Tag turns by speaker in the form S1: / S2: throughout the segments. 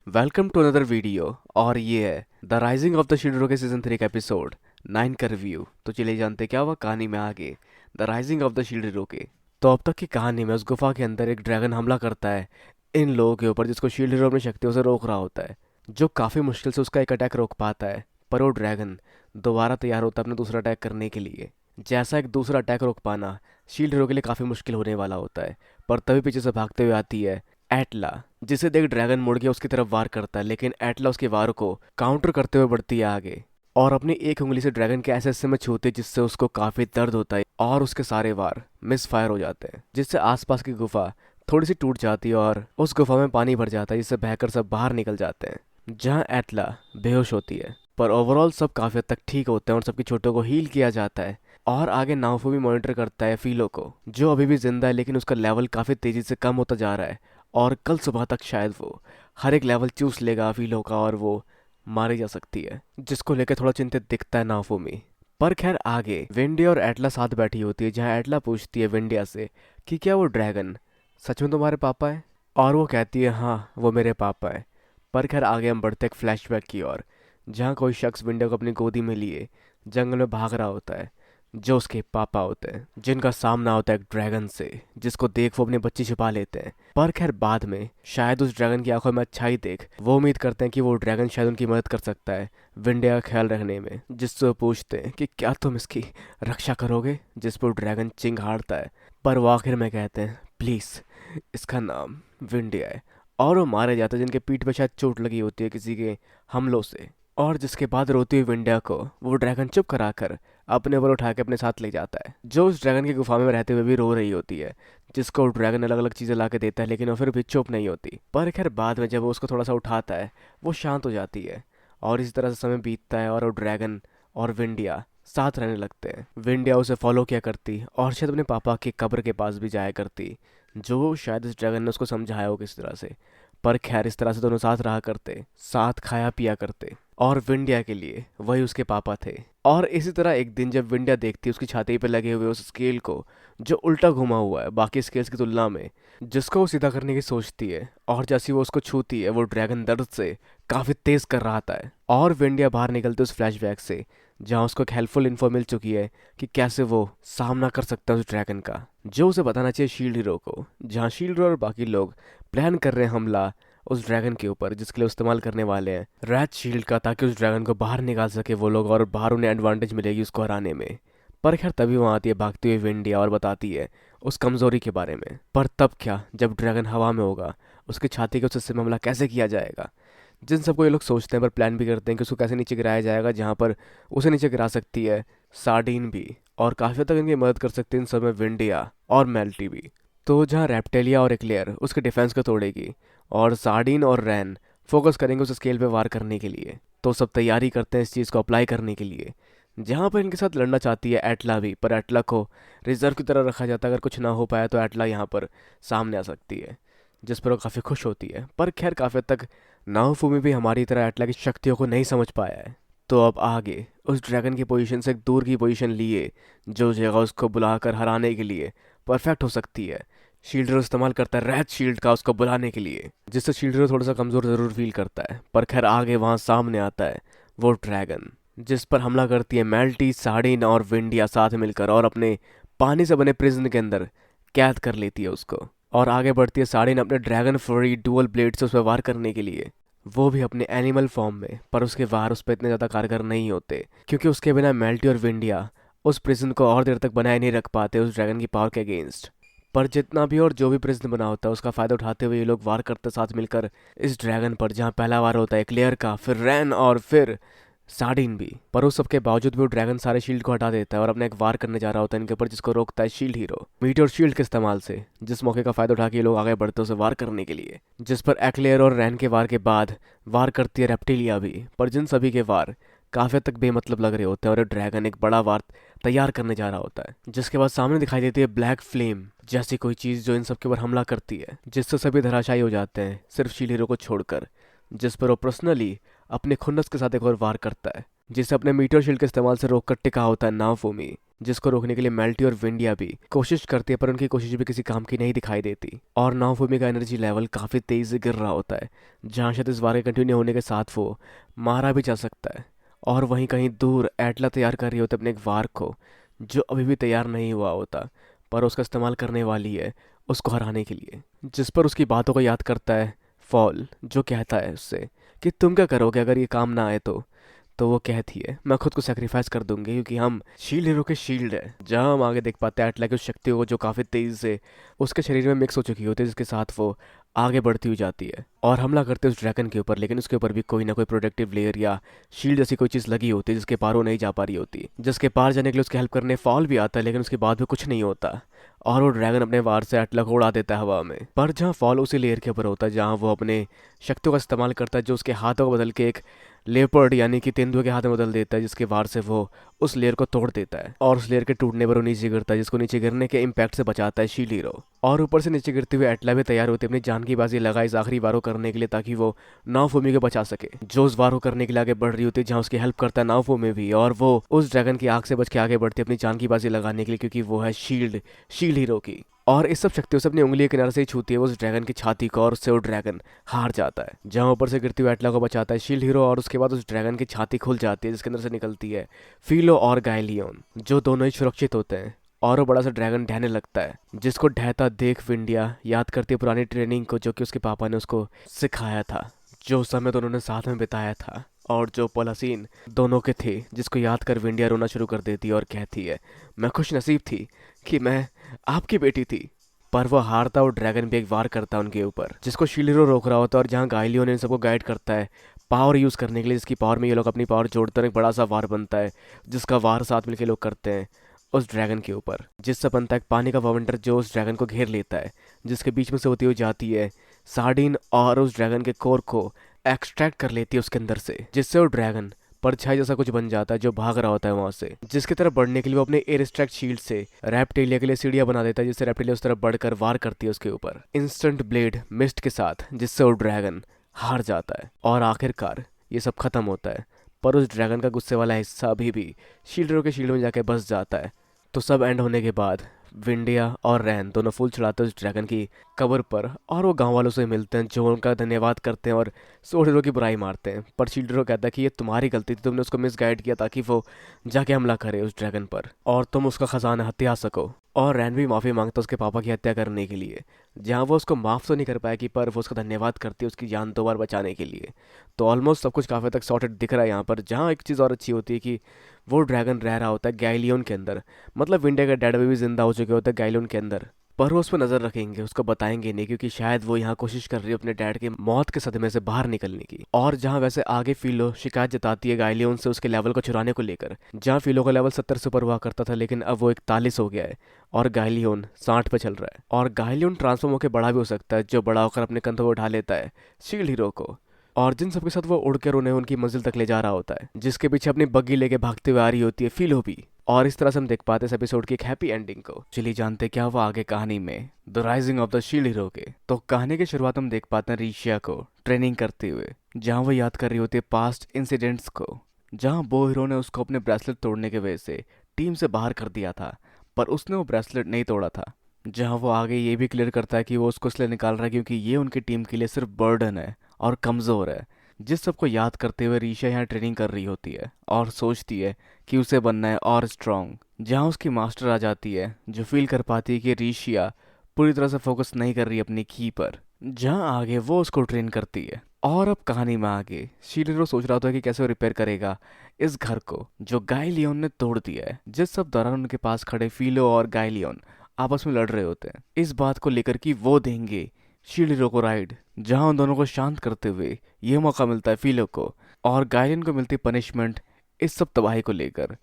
S1: Welcome to another video. और ये है the rising of the shield के सीजन 3 का एपिसोड 9 का रिव्यू। तो चलिए जानते क्या हुआ कहानी में आगे the rising of the shield के। तो अब तक की कहानी में उस गुफा के अंदर एक ड्रैगन हमला करता है इन लोगों के ऊपर जिसको शील्ड हीरो अपनी शक्तियों से रोक रहा होता है, जो काफ़ी मुश्किल से उसका एक अटैक रोक पाता है। पर वो ड्रैगन दोबारा तैयार होता है अपना दूसरा अटैक करने के लिए। जैसा एक दूसरा अटैक रोक पाना शील्ड हीरो के लिए काफ़ी मुश्किल होने वाला होता है। पर तभी पीछे से भागते हुए आती है एटला, जिसे देख ड्रैगन मुड़ के उसकी तरफ वार करता है, लेकिन एटला उसके वार को काउंटर करते हुए बढ़ती है आगे और अपनी एक उंगली से ड्रैगन के ऐसे हिस्से में छूती है जिससे उसको काफी दर्द होता है और उसके सारे वार मिस फायर हो जाते हैं, जिससे आसपास की गुफा थोड़ी सी टूट जाती है और उस गुफा में पानी भर जाता है, जिससे बहकर सब बाहर निकल जाते हैं जहाँ एटला बेहोश होती है। पर ओवरऑल सब काफी हद तक ठीक होते हैं और सबकी चोटों को हील किया जाता है। और आगे नाउफू भी मॉनिटर करता है फीलो को, जो अभी भी जिंदा है लेकिन उसका लेवल काफी तेजी से कम होता जा रहा है और कल सुबह तक शायद वो हर एक लेवल चूस लेगा फीलो का और वो मारी जा सकती है, जिसको लेकर थोड़ा चिंतित दिखता है नाफूमी। पर खैर आगे विंडिया और एटला साथ बैठी होती है, जहाँ एटला पूछती है विंडिया से कि क्या वो ड्रैगन सच में तुम्हारे पापा है, और वो कहती है हाँ वो मेरे पापा है। पर खैर आगे हम बढ़ते एक फ्लैशबैक की ओर, जहाँ कोई शख्स विंडिया को अपनी गोदी में लिए जंगल में भाग रहा होता है, जो उसके पापा होते हैं, जिनका सामना होता है एक ड्रैगन से, जिसको देख वो अपने बच्चे छिपा लेते हैं। पर खैर बाद में शायद उस ड्रैगन की आंखों में अच्छाई देख वो उम्मीद करते हैं कि वो ड्रैगन शायद उनकी मदद कर सकता है विंडिया का ख्याल रखने में, जिससे वो पूछते हैं कि क्या तुम इसकी रक्षा करोगे, जिस पर ड्रैगन चिंगाड़ता है। पर वो आखिर में कहते हैं प्लीज इसका नाम विंडिया है, और वो मारे जाते हैं जिनके पीठ पे शायद चोट लगी होती है किसी के हमलों से। और जिसके बाद रोती हुई विंडिया को वो ड्रैगन चुप कराकर अपने ऊपर उठा के अपने साथ ले जाता है, जो उस ड्रैगन की गुफा में रहते हुए भी रो रही होती है, जिसको ड्रैगन अलग अलग चीज़ें ला के देता है लेकिन वो फिर भी चुप नहीं होती। पर खैर बाद में जब वो उसको थोड़ा सा उठाता है वो शांत हो जाती है और इसी तरह से समय बीतता है और वो ड्रैगन और विंडिया साथ रहने लगते हैं। विंडिया उसे फॉलो किया करती और शायद अपने पापा की कब्र के पास भी जाया करती, जो शायद इस ड्रैगन ने उसको समझाया हो किस तरह से। पर खैर इस तरह से दोनों साथ रहा करते, साथ खाया पिया करते, और विंडिया के लिए वही उसके पापा थे। और इसी तरह एक दिन जब विंडिया देखती है उसकी छाती पे लगे हुए उस स्केल को, जो उल्टा घुमा हुआ है बाकी स्केल्स की तुलना में, जिसको वो सीधा करने की सोचती है, और जैसे वो उसको छूती है वो ड्रैगन दर्द से काफी तेज कर रहा था। और विंडिया बाहर निकलते उस फ्लैशबैक से, जहाँ उसको एक हेल्पफुल इन्फो मिल चुकी है कि कैसे वो सामना कर सकता है उस ड्रैगन का, जो उसे बताना चाहिए शील्ड हीरो को। जहाँ शील्ड हीरो और बाकी लोग प्लान कर रहे हैं हमला उस ड्रैगन के ऊपर, जिसके लिए वो इस्तेमाल करने वाले हैं रैथ शील्ड का, ताकि उस ड्रैगन को बाहर निकाल सके वो लोग और बाहर उन्हें एडवांटेज मिलेगी उसको हराने में। पर खैर तभी वहाँ आती है भागती हुई विंडिया और बताती है उस कमजोरी के बारे में। पर तब क्या, जब ड्रैगन हवा में होगा उसकी छाती के उस हिस्से में हमला कैसे किया जाएगा, जिन सबको ये लोग सोचते हैं पर प्लान भी करते हैं कि उसको कैसे नीचे गिराया जाएगा, जहाँ पर उसे नीचे गिरा सकती है सार्डीन भी, और काफ़ी हद तक इनकी मदद कर सकती है इन सब में विंडिया और मेल्टी भी। तो जहाँ रेप्टेलिया और एक्लेयर उसके डिफेंस को तोड़ेगी और सार्डीन और रैन फोकस करेंगे उस स्केल पे वार करने के लिए, तो सब तैयारी करते हैं इस चीज़ को अप्लाई करने के लिए। जहाँ पर इनके साथ लड़ना चाहती है एटला भी, पर एटला को रिजर्व की तरह रखा जाता है, अगर कुछ ना हो पाया तो एटला यहाँ पर सामने आ सकती है, जिस पर वो काफ़ी खुश होती है। पर खैर काफ़ी हद तक नाओफूमी भी हमारी तरह एटला की शक्तियों को नहीं समझ पाया है। तो अब आगे उस ड्रैगन की पोजीशन से एक दूर की पोजीशन लिए, जो जगह उसको बुलाकर हराने के लिए परफेक्ट हो सकती है, शील्ड हीरो इस्तेमाल करता है रैथ शील्ड का उसको बुलाने के लिए, जिससे शील्ड हीरो थोड़ा सा कमज़ोर ज़रूर फील करता है। पर खैर आगे वहाँ सामने आता है वो ड्रैगन, जिस पर हमला करती है मेल्टी, सार्डिन और विंडिया साथ मिलकर, और अपने पानी से बने प्रिजन के अंदर कैद कर लेती है उसको। और आगे बढ़ती है सार्डिन अपने ड्रैगन फ्लोरी डुअल ब्लेड से उस पर वार करने के लिए, वो भी अपने एनिमल फॉर्म में। पर उसके वार उस पर इतने ज़्यादा कारगर नहीं होते, क्योंकि उसके बिना मेल्टी और विंडिया उस प्रिजन को और देर तक बनाए नहीं रख पाते उस ड्रैगन की पावर के अगेंस्ट। पर जितना भी और जो भी प्रिजन बना होता है उसका फ़ायदा उठाते हुए ये लोग वार करते साथ मिलकर इस ड्रैगन पर, जहाँ पहला वार होता है क्लियर का, फिर रैन और फिर सार्डिन भी। पर उस सबके बावजूद भी वो ड्रैगन सारे शील्ड को हटा देता है और अपना एक वार करने जा रहा होता है इनके ऊपर, जिसको रोकता है शील्ड हीरो मीटियोर शील्ड के इस्तेमाल से, जिस मौके का फायदा उठा के ये लोग आगे बढ़ते उसे वार करने के लिए, जिस पर एक्लेयर और रैन के वार के बाद वार करती है रेप्टिलिया भी। पर जिन सभी के वार काफी हद तक बेमतलब लग रहे होते हैं और ये ड्रैगन एक बड़ा वार तैयार करने जा रहा होता है, जिसके बाद सामने दिखाई देती है ब्लैक फ्लेम जैसी कोई चीज, जो इन सब के ऊपर हमला करती है, जिससे सभी धराशायी हो जाते हैं सिर्फ शील्ड हीरो को छोड़कर, जिस पर वो पर्सनली अपने खुन्नस के साथ एक और वार करता है। जिसे अपने मीटर शील्ड के इस्तेमाल से रोक कर टिका होता है नाओफूमी, जिसको रोकने के लिए मेल्टी और विंडिया भी कोशिश करती है, पर उनकी कोशिश भी किसी काम की नहीं दिखाई देती। और नाओफूमी का एनर्जी लेवल काफ़ी तेज़ी से गिर रहा होता है, जहाँ शायद इस वार के कंटिन्यू होने के साथ वो मारा भी जा सकता है। और वहीं कहीं दूर एटला तैयार कर रही होती है अपने एक वार को, जो अभी भी तैयार नहीं हुआ होता, पर उसका इस्तेमाल करने वाली है उसको हराने के लिए। जिस पर उसकी बातों को याद करता है फॉल, जो कहता है उससे कि तुम क्या करोगे अगर ये काम ना आए तो वो कहती है मैं खुद को सेक्रीफाइस कर दूंगी, क्योंकि हम शील्ड हीरो के शील्ड है। जहाँ हम आगे देख पाते हैं एटला की उस शक्तियों को जो काफ़ी तेज़ी से उसके शरीर में मिक्स हो चुकी होती है, जिसके साथ वो आगे बढ़ती हुई जाती है और हमला करते हैं उस ड्रैगन के ऊपर। लेकिन उसके ऊपर भी कोई ना कोई प्रोटेक्टिव लेयर या शील्ड जैसी कोई चीज़ लगी होती है, जिसके पार वो नहीं जा पा रही होती। जिसके पार जाने के लिए उसकी हेल्प करने फॉल भी आता है, लेकिन उसके बाद भी कुछ नहीं होता और वो ड्रैगन अपने वार से एटला को उड़ा देता है हवा में। पर जहाँ फॉल उसी लेयर के ऊपर होता है, जहाँ वो अपने शक्तियों का इस्तेमाल करता है, जो उसके हाथों को बदल के एक लेपर्ड यानी कि तेंदुए के हाथ में बदल देता है, जिसके वार से वो उस लेयर को तोड़ देता है और उस लेयर के टूटने पर वो नीचे गिरता है, जिसको नीचे गिरने के इम्पैक्ट से बचाता है शील्ड हीरो। और ऊपर से नीचे गिरते हुए एटला भी तैयार होती है अपनी जान की बाजी लगा इस आखिरी वार को करने के लिए, ताकि वो नाओफूमी को बचा सके, जो उस वार को करने के लिए आगे बढ़ रही होती है, जहाँ उसकी हेल्प करता है नाओफूमी भी। और वो उस ड्रैगन की आग से बच के आगे बढ़ती है अपनी जान की बाजी लगाने के लिए, क्योंकि वो है शील्ड हीरो की। और इस सब शक्तियों से अपनी उंगली के किनारे से ही छूती है वो उस ड्रैगन की छाती को, और उससे वो ड्रैगन हार जाता है। जहाँ ऊपर से गिरती हुई एटला को बचाता है शील्ड हीरो, और उसके बाद उस ड्रैगन की छाती खुल जाती है, जिसके अंदर से निकलती है फिलो और गाइलियन, जो दोनों ही सुरक्षित होते हैं। और वो बड़ा सा ड्रैगन ढहने लगता है, जिसको ढहता देख विंडिया याद करती है पुरानी ट्रेनिंग को, जो कि उसके पापा ने उसको सिखाया था, जो समय दोनों ने साथ में बिताया था और जो पल हसीन दोनों के थे, जिसको याद कर विंडिया रोना शुरू कर देती है और कहती है मैं खुश नसीब थी कि मैं आपकी बेटी थी। पर वो हारता और ड्रैगन भी एक वार करता है उनके ऊपर, जिसको शील्ड हीरो रोक रहा होता है। और जहाँ गाइलियो ने इन सबको गाइड करता है पावर यूज़ करने के लिए, जिसकी पावर में ये लोग अपनी पावर जोड़ते हैं, एक बड़ा सा वार बनता है, जिसका वार साथ मिलकर लोग करते हैं उस ड्रैगन के ऊपर, जिससे बनता है एक पानी का वावंडर, जो उस ड्रैगन को घेर लेता है, जिसके बीच में से होती हुई जाती है सार्डिन और उस ड्रैगन के कोर को एक्सट्रैक्ट कर लेती है उसके अंदर से, जिससे वो ड्रैगन परछाई जैसा कुछ बन जाता है, जो भाग रहा होता है वहां से। जिसकी तरफ बढ़ने के लिए वो अपने एयर स्ट्राइक शील्ड से रेप्टिलिया के लिए सीढ़ियां बना देता है, जिससे रेप्टिलिया उस तरफ बढ़कर वार करती है उसके ऊपर इंस्टेंट ब्लेड मिस्ट के साथ, जिससे वो ड्रैगन हार जाता है और आखिरकार ये सब खत्म होता है। पर उस ड्रैगन का गुस्से वाला हिस्सा अभी भी शील्डरों के शील्ड में जाके बस जाता है। तो सब एंड होने के बाद विंडिया और रैन दोनों फूल चढ़ाते हैं उस ड्रैगन की कब्र पर, और वो गांव वालों से मिलते हैं, जो उनका धन्यवाद करते हैं और सोल्ड हीरो की बुराई मारते हैं। पर शील्ड हीरो कहता है कि ये तुम्हारी गलती थी, तुमने उसको मिसगाइड किया ताकि वो जाके हमला करे उस ड्रैगन पर और तुम उसका खजाना हत्या सको। और रैन भी माफ़ी मांगता है उसके पापा की हत्या करने के लिए, जहाँ वो उसको माफ़ तो नहीं कर पाएगी, पर वो उसका धन्यवाद करती है उसकी जान 2 बार बचाने के लिए। तो ऑलमोस्ट सब कुछ काफ़ी तक सॉर्टेड दिख रहा है यहाँ पर। जहाँ एक चीज़ और अच्छी होती है कि वो ड्रैगन रह रहा होता है गाइलियन के अंदर, मतलब विंडिया के डैड भी जिंदा हो चुके होते हैं गाइलियन के अंदर, पर वो उस पर नज़र रखेंगे, उसको बताएंगे नहीं, क्योंकि शायद वो यहाँ कोशिश कर रही है अपने डैड के मौत के सदमे से बाहर निकलने की। और जहाँ वैसे आगे फिलो शिकायत जताती है गाइलियन से उसके लेवल को चुराने को लेकर, जहाँ फिलो का लेवल 70 से ऊपर हुआ करता था, लेकिन अब वो 41 हो गया है और गाइलियन 60 पे चल रहा है। और गाइलियन ट्रांसफॉर्म होकर बड़ा भी हो सकता है, जो बड़ा होकर अपने कंधों पर उठा लेता है शील्ड हीरो को, और जिन सबके साथ वो उड़कर उन्हें उनकी मंजिल तक ले जा रहा होता है, जिसके पीछे अपनी बग्गी लेके भागते हुए आ रही होती है फिलो भी। और इस तरह से हम देख पाते हैं इस एपिसोड की एक हैप्पी एंडिंग को। चलिए जानते क्या हुआ आगे कहानी में the rising of the shield hero के। तो कहानी की शुरुआत हम देख पाते हैं रिशिया को ट्रेनिंग करते हुए, जहाँ वो याद कर रही होती है पास्ट इंसिडेंट्स को, जहाँ बो हीरो ने उसको अपने ब्रेसलेट तोड़ने की वजह से टीम से बाहर कर दिया था, पर उसने वो ब्रेसलेट नहीं तोड़ा था। जहाँ वो आगे ये भी क्लियर करता है कि वो उसको इसलिए निकाल रहा है क्योंकि ये उनकी टीम के लिए सिर्फ बर्डन है और कमज़ोर है। जिस सबको याद करते हुए रीशा यहाँ ट्रेनिंग कर रही होती है और सोचती है कि उसे बनना है और स्ट्रॉन्ग, जहाँ उसकी मास्टर आ जाती है, जो फील कर पाती है कि रीशिया पूरी तरह से फोकस नहीं कर रही अपनी की पर, जहाँ आगे वो उसको ट्रेन करती है। और अब कहानी में आगे शीलीरो सोच रहा होता है कि कैसे वो रिपेयर करेगा इस घर को जो गाइलियन ने तोड़ दिया है। जिस सब दौरान उनके पास खड़े फिलो और गाइलियन आपस में लड़ रहे होते हैं इस बात को लेकर कि वो देंगे शील्ड हीरो को राइड, जहां उन दोनों को शांत करते हुए ये मौका मिलता है फिलो को, और गाइलियन को मिलती पनिशमेंट इस सब तबाही को लेकर।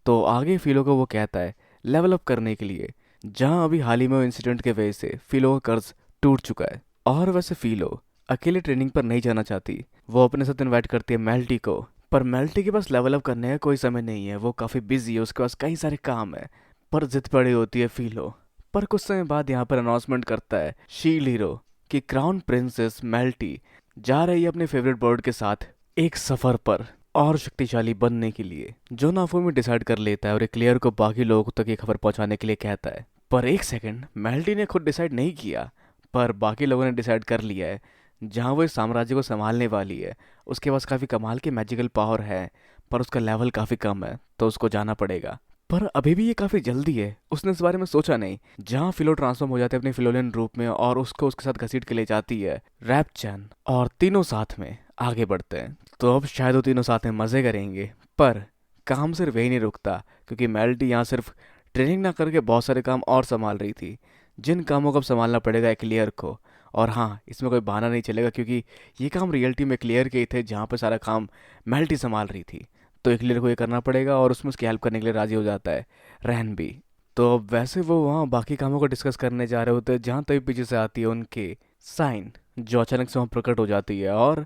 S1: तो आगे फिलो को वो कहता है लेवल अप करने के लिए, जहां अभी हाल ही में इंसिडेंट के वजह से फिलो का कर्ज टूट चुका है। और वैसे फिलो अकेले ट्रेनिंग पर नहीं जाना चाहती, वो अपने साथ इन्वाइट करती है मेल्टी को, पर मेल्टी के पास लेवल अप करने का कोई समय नहीं है, वो काफ़ी बिजी है, उसके पास कई सारे काम है। पर जिद पड़ी होती है फिलो। पर कुछ समय बाद यहाँ पर अनाउंसमेंट करता है शील्ड हीरो कि क्राउन प्रिंसेस मेल्टी जा रही है अपने फेवरेट बर्ड के साथ एक सफ़र पर। और शक्तिशाली बनने के लिए। जो नाफूमी डिसाइड कर लेता है और क्लियर को बाकी लोगों तक ये खबर पहुंचाने के लिए कहता है। पर एक सेकंड, मेल्टी ने खुद डिसाइड नहीं किया, पर बाकी लोगों ने डिसाइड कर लिया है। जहां वो इस साम्राज्य को संभालने वाली है, उसके पास काफ़ी कमाल की मैजिकल पावर है, पर उसका लेवल काफ़ी कम है, तो उसको जाना पड़ेगा। पर अभी भी ये काफ़ी जल्दी है, उसने इस बारे में सोचा नहीं। जहाँ फिलो ट्रांसफॉर्म हो जाते हैं अपने फिलोलियन रूप में और उसको उसके साथ घसीट के ले जाती है रैपचैन, और तीनों साथ में आगे बढ़ते हैं। तो अब शायद वो तीनों साथ में मज़े करेंगे। पर काम सिर्फ यही नहीं रुकता, क्योंकि मेल्टी यहाँ सिर्फ ट्रेनिंग ना करके बहुत सारे काम और संभाल रही थी, जिन कामों को अब संभालना पड़ेगा एक्लियर को। और हाँ, इसमें कोई बहाना नहीं चलेगा, क्योंकि ये काम रियलिटी में क्लियर के ही थे, जहाँ पे सारा काम मेल्टी संभाल रही थी। तो एक्लियर को ये करना पड़ेगा, और उसमें उसकी हेल्प करने के लिए राजी हो जाता है रैन भी। तो अब वैसे वो वहाँ बाकी कामों को डिस्कस करने जा रहे होते हैं, जहाँ तभी पीछे से आती है उनके साइन, जो अचानक से वहाँ प्रकट हो जाती है और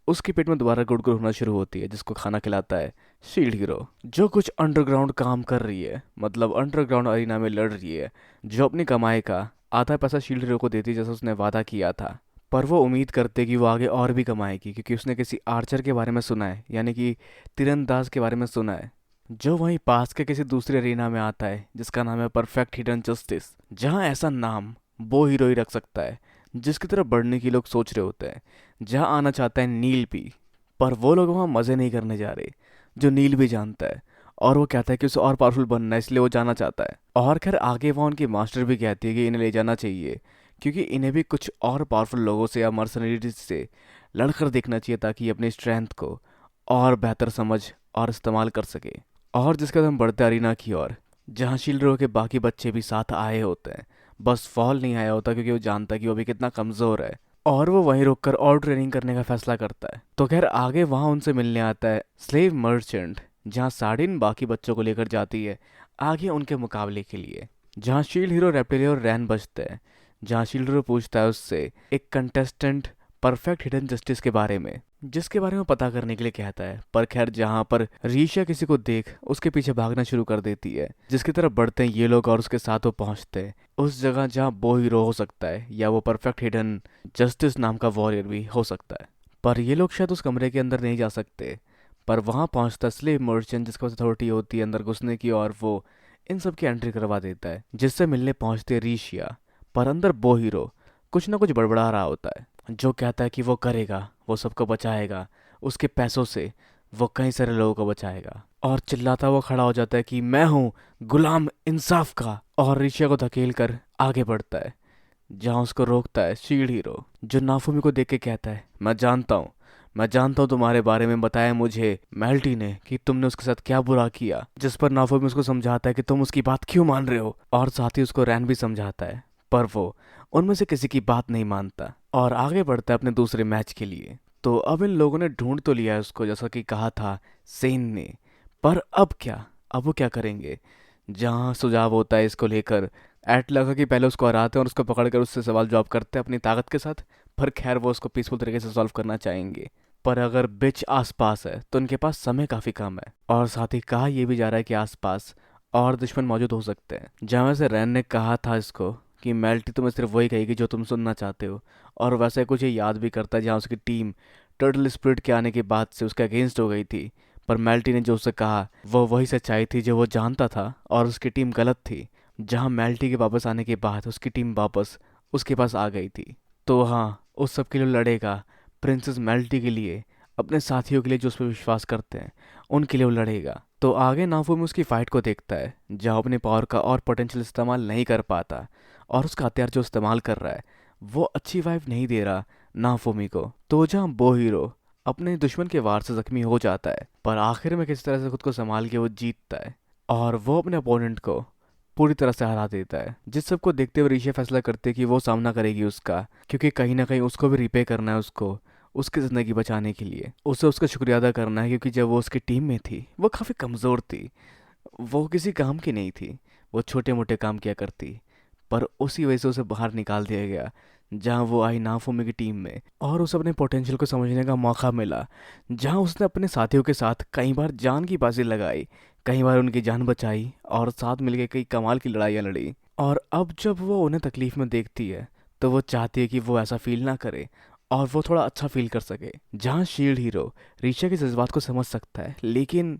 S1: उसके पेट में दोबारा गुड़गुड़ होना शुरू होती है, जिसको खाना खिलाता है शील्ड हीरो, जो कुछ अंडरग्राउंड काम कर रही है, मतलब अंडरग्राउंड अरीना में लड़ रही है, जो अपनी कमाई का आधा पैसा शील्ड हीरो को देती है, जैसा उसने वादा किया था। पर वो उम्मीद करते कि वो आगे और भी कमाएगी, क्योंकि उसने किसी आर्चर के बारे में सुना है, यानी कि तीरंदाज के बारे में सुना है, जो वहीं पास के किसी दूसरे अरीना में आता है, जिसका नाम है परफेक्ट हिडन जस्टिस। जहाँ ऐसा नाम वो हीरो ही रख सकता है, जिसकी तरफ बढ़ने की लोग सोच रहे होते हैं। जहाँ आना चाहता है नील भी, पर वो लोग वहाँ मज़े नहीं करने जा रहे, जो नील भी जानता है। और वो कहता है कि उसे और पावरफुल बनना है, इसलिए वो जाना चाहता है। और खैर आगे वहाँ उनकी मास्टर भी कहती है कि इन्हें ले जाना चाहिए, क्योंकि इन्हें भी कुछ और पावरफुल लोगों से या मर्सनरीज से लड़कर देखना चाहिए, ताकि अपनी स्ट्रेंथ को और बेहतर समझ और इस्तेमाल कर सके। और जिसके बाद हम बढ़ते अरीना की ओर, जहाँ शील्डरो के बाकी बच्चे भी साथ आए होते हैं। बस फॉल नहीं आया होता, क्योंकि वो जानता है कि वो भी कितना कमज़ोर है, और वो वहीं रुककर और ट्रेनिंग करने का फैसला करता है। तो खैर आगे वहाँ उनसे मिलने आता है स्लेव मर्चेंट, जहाँ साडिन बाकी बच्चों को लेकर जाती है आगे उनके मुकाबले के लिए, जहाँ शील्ड हीरो, रेप्टिलियो और रैन बचते हैं। जहाँ शील्ड हीरो पूछता है उससे एक कंटेस्टेंट परफेक्ट हिडन जस्टिस के बारे में, जिसके बारे में पता करने के लिए कहता है। पर खैर जहाँ पर रीशा किसी को देख उसके पीछे भागना शुरू कर देती है, जिसकी तरफ बढ़ते हैं ये लोग, और उसके साथ वो पहुँचते हैं उस जगह जहाँ वो हीरो हो सकता है, या वो परफेक्ट हिडन जस्टिस नाम का वॉरियर भी हो सकता है। पर ये लोग शायद उस कमरे के अंदर नहीं जा सकते। पर वहाँ पहुँचता स्लेव मर्चेंट, जिसके पास अथॉरिटी होती है अंदर घुसने की, और वो इन सब की एंट्री करवा देता है, जिससे मिलने पहुँचते रीशिया। पर अंदर वो हीरो कुछ ना कुछ बड़बड़ा रहा होता है, जो कहता है कि वो करेगा, वो सबको बचाएगा, उसके पैसों से वो कई सारे लोगों को बचाएगा। और चिल्लाता हुआ खड़ा हो जाता है कि मैं हूँ गुलाम इंसाफ का, और ऋषिया को धकेल कर आगे बढ़ता है, जहाँ उसको रोकता है शील्ड हीरो, जो नाफुमी को देख के कहता है मैं जानता हूँ तुम्हारे बारे में बताया मुझे मेल्टी ने कि तुमने उसके साथ क्या बुरा किया। जिस पर नाफुमी उसको समझाता है कि तुम उसकी बात क्यों मान रहे हो, और साथ ही उसको रैन भी समझाता है, पर वो उनमें से किसी की बात नहीं मानता और आगे बढ़ता है अपने दूसरे मैच के लिए। तो अब इन लोगों ने ढूंढ तो लिया है उसको, जैसा कि कहा था सेन ने, पर अब क्या, अब वो क्या करेंगे। जहाँ सुझाव होता है इसको लेकर, एट लगा कि पहले उसको हराते हैं और उसको पकड़ कर उससे सवाल जवाब करते हैं अपनी ताकत के साथ। पर खैर वो उसको पीसफुल तरीके से सॉल्व करना चाहेंगे। पर अगर बिच आसपास है तो उनके पास समय काफ़ी कम है, और साथ ही कहा यह भी जा रहा है कि आसपास और दुश्मन मौजूद हो सकते हैं। जहाँ से रैन ने कहा था इसको कि मेल्टी तुम्हें सिर्फ वही कहेगी जो तुम सुनना चाहते हो, और वैसे कुछ ये याद भी करता है जहाँ उसकी टीम टर्टल स्पिरिट के आने के बाद से उसके अगेंस्ट हो गई थी। पर मेल्टी ने जो उसे कहा वो वही सच्चाई थी जो वो जानता था, और उसकी टीम गलत थी। जहाँ मेल्टी के वापस आने के बाद उसकी टीम वापस उसके पास आ गई थी। तो हाँ, उस सब के लिए लड़ेगा, प्रिंसेस मेल्टी के लिए, अपने साथियों के लिए जो उस पर विश्वास करते हैं, उनके लिए वो लड़ेगा। तो आगे नाफू में उसकी फाइट को देखता है, जहाँ अपने पावर का और पोटेंशियल इस्तेमाल नहीं कर पाता, और उसका हथियार जो इस्तेमाल कर रहा है वो अच्छी वाइब नहीं दे रहा नाफोमी को। तो जहाँ वो हीरो अपने दुश्मन के वार से जख्मी हो जाता है, पर आखिर में किसी तरह से खुद को संभाल के वो जीतता है, और वो अपने अपोनेंट को पूरी तरह से हरा देता है। जिस सबको देखते हुए ऋषि फैसला करते हैं कि वो सामना करेगी उसका, क्योंकि कहीं ना कहीं उसको भी रिपे करना है, उसको उसकी ज़िंदगी बचाने के लिए उसे उसका शुक्रिया अदा करना है। क्योंकि जब वो उसकी टीम में थी वो काफ़ी कमज़ोर थी, वो किसी काम की नहीं थी, वो छोटे मोटे काम किया करती। पर उसी वजह से उसे बाहर निकाल दिया गया, जहाँ वो आई नाफुमी की टीम में, और उसे अपने पोटेंशियल को समझने का मौका मिला। जहाँ उसने अपने साथियों के साथ कई बार जान की बाजी लगाई, कई बार उनकी जान बचाई, और साथ मिलकर कई कमाल की लड़ाइयाँ लड़ी। और अब जब वो उन्हें तकलीफ में देखती है तो वो चाहती है कि वो ऐसा फील ना करे, और वो थोड़ा अच्छा फील कर सके। जहाँ शील्ड हीरो रीशा के जज्बात को समझ सकता है, लेकिन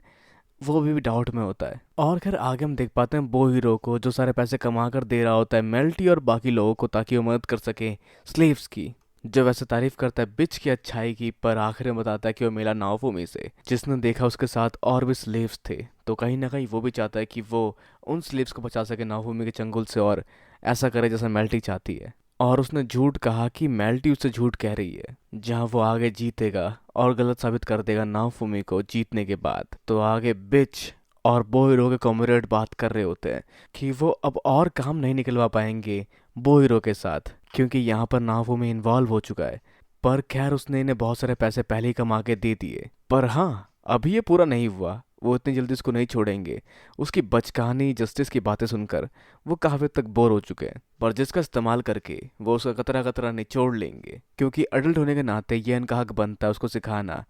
S1: वो भी डाउट में होता है। और खैर आगे हम देख पाते हैं बो हीरो को, जो सारे पैसे कमा कर दे रहा होता है मेल्टी और बाकी लोगों को, ताकि वो मदद कर सके स्लेव्स की। जो वैसे तारीफ करता है बिच की अच्छाई की, पर आखिर में बताता है कि वो मिला नाओफुमी से, जिसने देखा उसके साथ और भी स्लेव्स थे। तो कहीं ना कहीं वो भी चाहता है कि वो उन स्लेव्स को बचा सके नाओफुमी के चंगुल से, और ऐसा करे जैसा मेल्टी चाहती है। और उसने झूठ कहा कि मेल्टी उससे झूठ कह रही है। जहाँ वो आगे जीतेगा और गलत साबित कर देगा नाओफुमी को जीतने के बाद, तो आगे बिच और बो हीरो के कॉमरेड बात कर रहे होते हैं कि वो अब और काम नहीं निकलवा पाएंगे बो हीरो के साथ, क्योंकि यहाँ पर नाओफुमी इन्वॉल्व हो चुका है। पर खैर उसने इन्हें बहुत सारे पैसे पहले ही कमा के दे दिए। पर हाँ, अभी ये पूरा नहीं हुआ, वो इतनी जल्दी उसको नहीं छोड़ेंगे। उसकी बचकानी जस्टिस की बातें सुनकर वो काफ़ी हद तक बोर हो चुके हैं, पर जिसका इस्तेमाल करके वो उसका कतरा कतरा निचोड़ लेंगे, क्योंकि अडल्ट होने के नाते ये इनका हक बनता है उसको सिखाना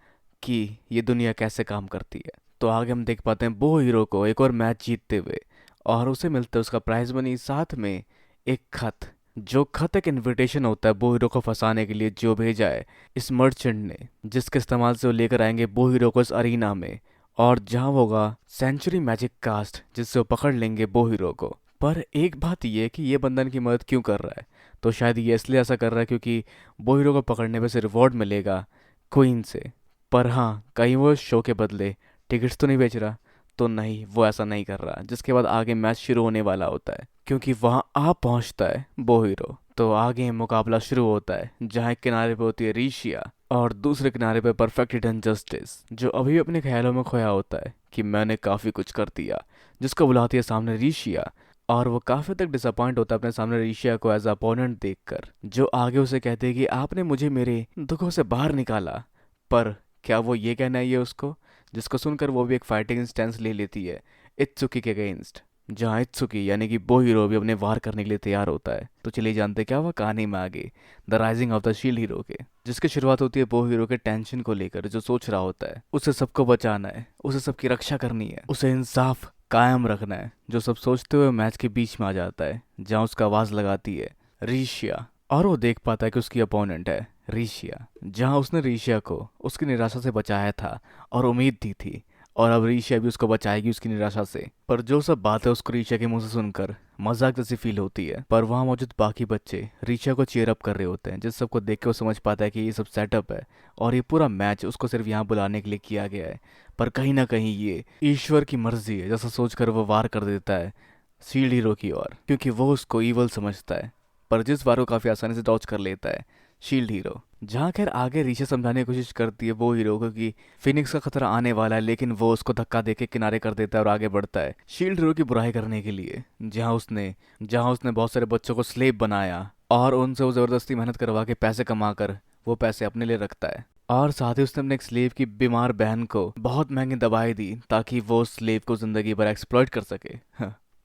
S1: कि ये दुनिया कैसे काम करती है। तो आगे हम देख पाते हैं बो हीरो को एक और मैच जीतते हुए, और उसे मिलता है उसका प्राइज मनी, साथ में एक खत। जो खत एक इनविटेशन होता है बो हीरो को फंसाने के लिए, जो भेजा है इस मर्चेंट ने, जिसके इस्तेमाल से वो लेकर आएंगे बो हीरो को इस अरीना में, और जहाँ होगा सेंचुरी मैजिक कास्ट, जिससे वो पकड़ लेंगे बो हीरो को। पर एक बात ये है कि ये बंदन की मदद क्यों कर रहा है, तो शायद ये इसलिए ऐसा कर रहा है क्योंकि बो हीरो को पकड़ने पे से रिवॉर्ड मिलेगा क्वीन से। पर हाँ, कहीं वो शो के बदले टिकट्स तो नहीं बेच रहा, तो नहीं, वो ऐसा नहीं कर रहा। जिसके बाद आगे मैच शुरू होने वाला होता है, क्योंकि वहाँ आ पहुँचता है बो हीरो। तो आगे मुकाबला शुरू होता है, जहाँ एक किनारे पे होती है रीशिया और दूसरे किनारे पे परफेक्ट हिडन जस्टिस, जो अभी भी अपने ख्यालों में खोया होता है कि मैंने काफ़ी कुछ कर दिया। जिसको बुलाती है सामने रीशिया, और वो काफ़ी तक डिसअपॉइंट होता है अपने सामने रीशिया को एज अपोनेंट देखकर, जो आगे उसे कहते हैं कि आपने मुझे मेरे दुखों से बाहर निकाला। पर क्या वो ये कहना है ये उसको, जिसको सुनकर वो भी एक फाइटिंग स्टैंस ले लेती है इत्सुकी के अगेंस्ट, जहाँ इत्सुकी यानी कि बो हीरो भी अपने वार करने के लिए तैयार होता है। तो चलिए जानते क्या हुआ कहानी में आगे the rising of the shield hero के, जिसकी शुरुआत होती है बो हीरो के टेंशन को लेकर, जो सोच रहा होता है उसे सबको बचाना है, उसे सबकी रक्षा करनी है, उसे इंसाफ कायम रखना है। जो सब सोचते हुए मैच के बीच में आ जाता है, जहाँ उसका आवाज़ लगाती है रीशिया, और वो देख पाता है कि उसकी अपोनेंट है रीशिया। जहाँ उसने रीशिया को उसकी निराशा से बचाया था और उम्मीद दी थी, और अब रीशिया भी उसको बचाएगी उसकी निराशा से। पर जो सब बातें उसको रीशिया के मुंह से सुनकर मजाक जैसी फील होती है। पर वहाँ मौजूद बाकी बच्चे रीशिया को चीयर अप कर रहे होते हैं, जिस सबको देख के वो समझ पाता है कि ये सब सेटअप है, और ये पूरा मैच उसको सिर्फ यहाँ बुलाने के लिए किया गया है। पर कहीं ना कहीं ये ईश्वर की मर्जी है, जैसा सोचकर वो वार कर देता है शील्ड हीरो की ओर, क्योंकि वो उसको ईवल समझता है। पर जिस वार को काफ़ी आसानी से डॉच कर लेता है शील्ड हीरो। जहाँ खैर आगे रीशा समझाने की कोशिश करती है वो हीरो को कि फिनिक्स का खतरा आने वाला है, लेकिन वो उसको धक्का देके किनारे कर देता है और आगे बढ़ता है शील्ड हीरो की बुराई करने के लिए। जहाँ उसने बहुत सारे बच्चों को स्लेव बनाया, और उनसे वो ज़बरदस्ती मेहनत करवा के पैसे कमा कर वो पैसे अपने लिए रखता है। और साथ ही उसने अपने एक स्लेव की बीमार बहन को बहुत महंगी दवाई दी, ताकि वो उस स्लेव को ज़िंदगी भर एक्सप्लॉइट कर सके।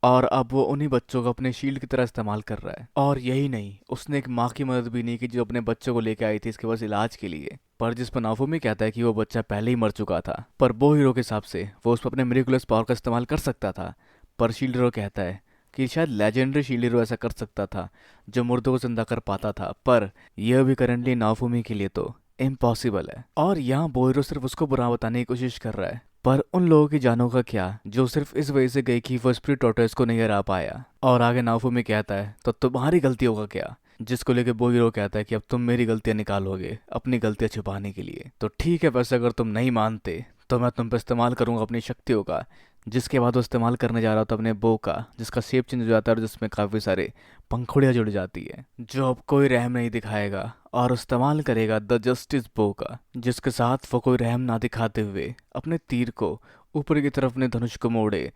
S1: और अब वो उन्हीं बच्चों को अपने शील्ड की तरह इस्तेमाल कर रहा है। और यही नहीं, उसने एक माँ की मदद भी नहीं की जो अपने बच्चों को लेके आई थी इसके बस इलाज के लिए। पर जिस पर नाफुमी कहता है कि वो बच्चा पहले ही मर चुका था, पर बो हीरो के हिसाब से वो उस पर अपने मिरेकुलस पावर का इस्तेमाल कर सकता था। पर शील्ड हीरो कहता है कि शायद लेजेंडरी शील्ड हीरो ऐसा कर सकता था, जो मुर्दों को जिंदा कर पाता था, पर यह भी करंटली नाफुमी के लिए तो इम्पॉसिबल है। और यहाँ बो हीरो सिर्फ उसको बुरा बताने की कोशिश कर रहा है, पर उन लोगों की जानों का क्या जो सिर्फ इस वजह से गई कि वो स्प्रिट टॉर्टोइस को नहीं हरा पाया। और आगे नाफुमी कहता है तो तुम्हारी गलती होगा क्या, जिसको लेके बो हीरो कहता है कि अब तुम मेरी गलतियां निकालोगे अपनी गलतियां छुपाने के लिए। तो ठीक है, वैसे अगर तुम नहीं मानते तो मैं तुम पे इस्तेमाल करूंगा अपनी शक्तियों का। जिसके बाद वो इस्तेमाल करने जा रहा था अपने बो का, जिसका शेप चेंज हो जाता है और जिसमें काफ़ी सारे पंखुड़ियाँ जुड़ जाती है, जो अब कोई रहम नहीं दिखाएगा और इस्तेमाल करेगा द जस्टिस बो का, जिसके साथ वो कोई रहम ना दिखाते हुए अपने तीर को ऊपर की तरफ अपने धनुष को मोड़े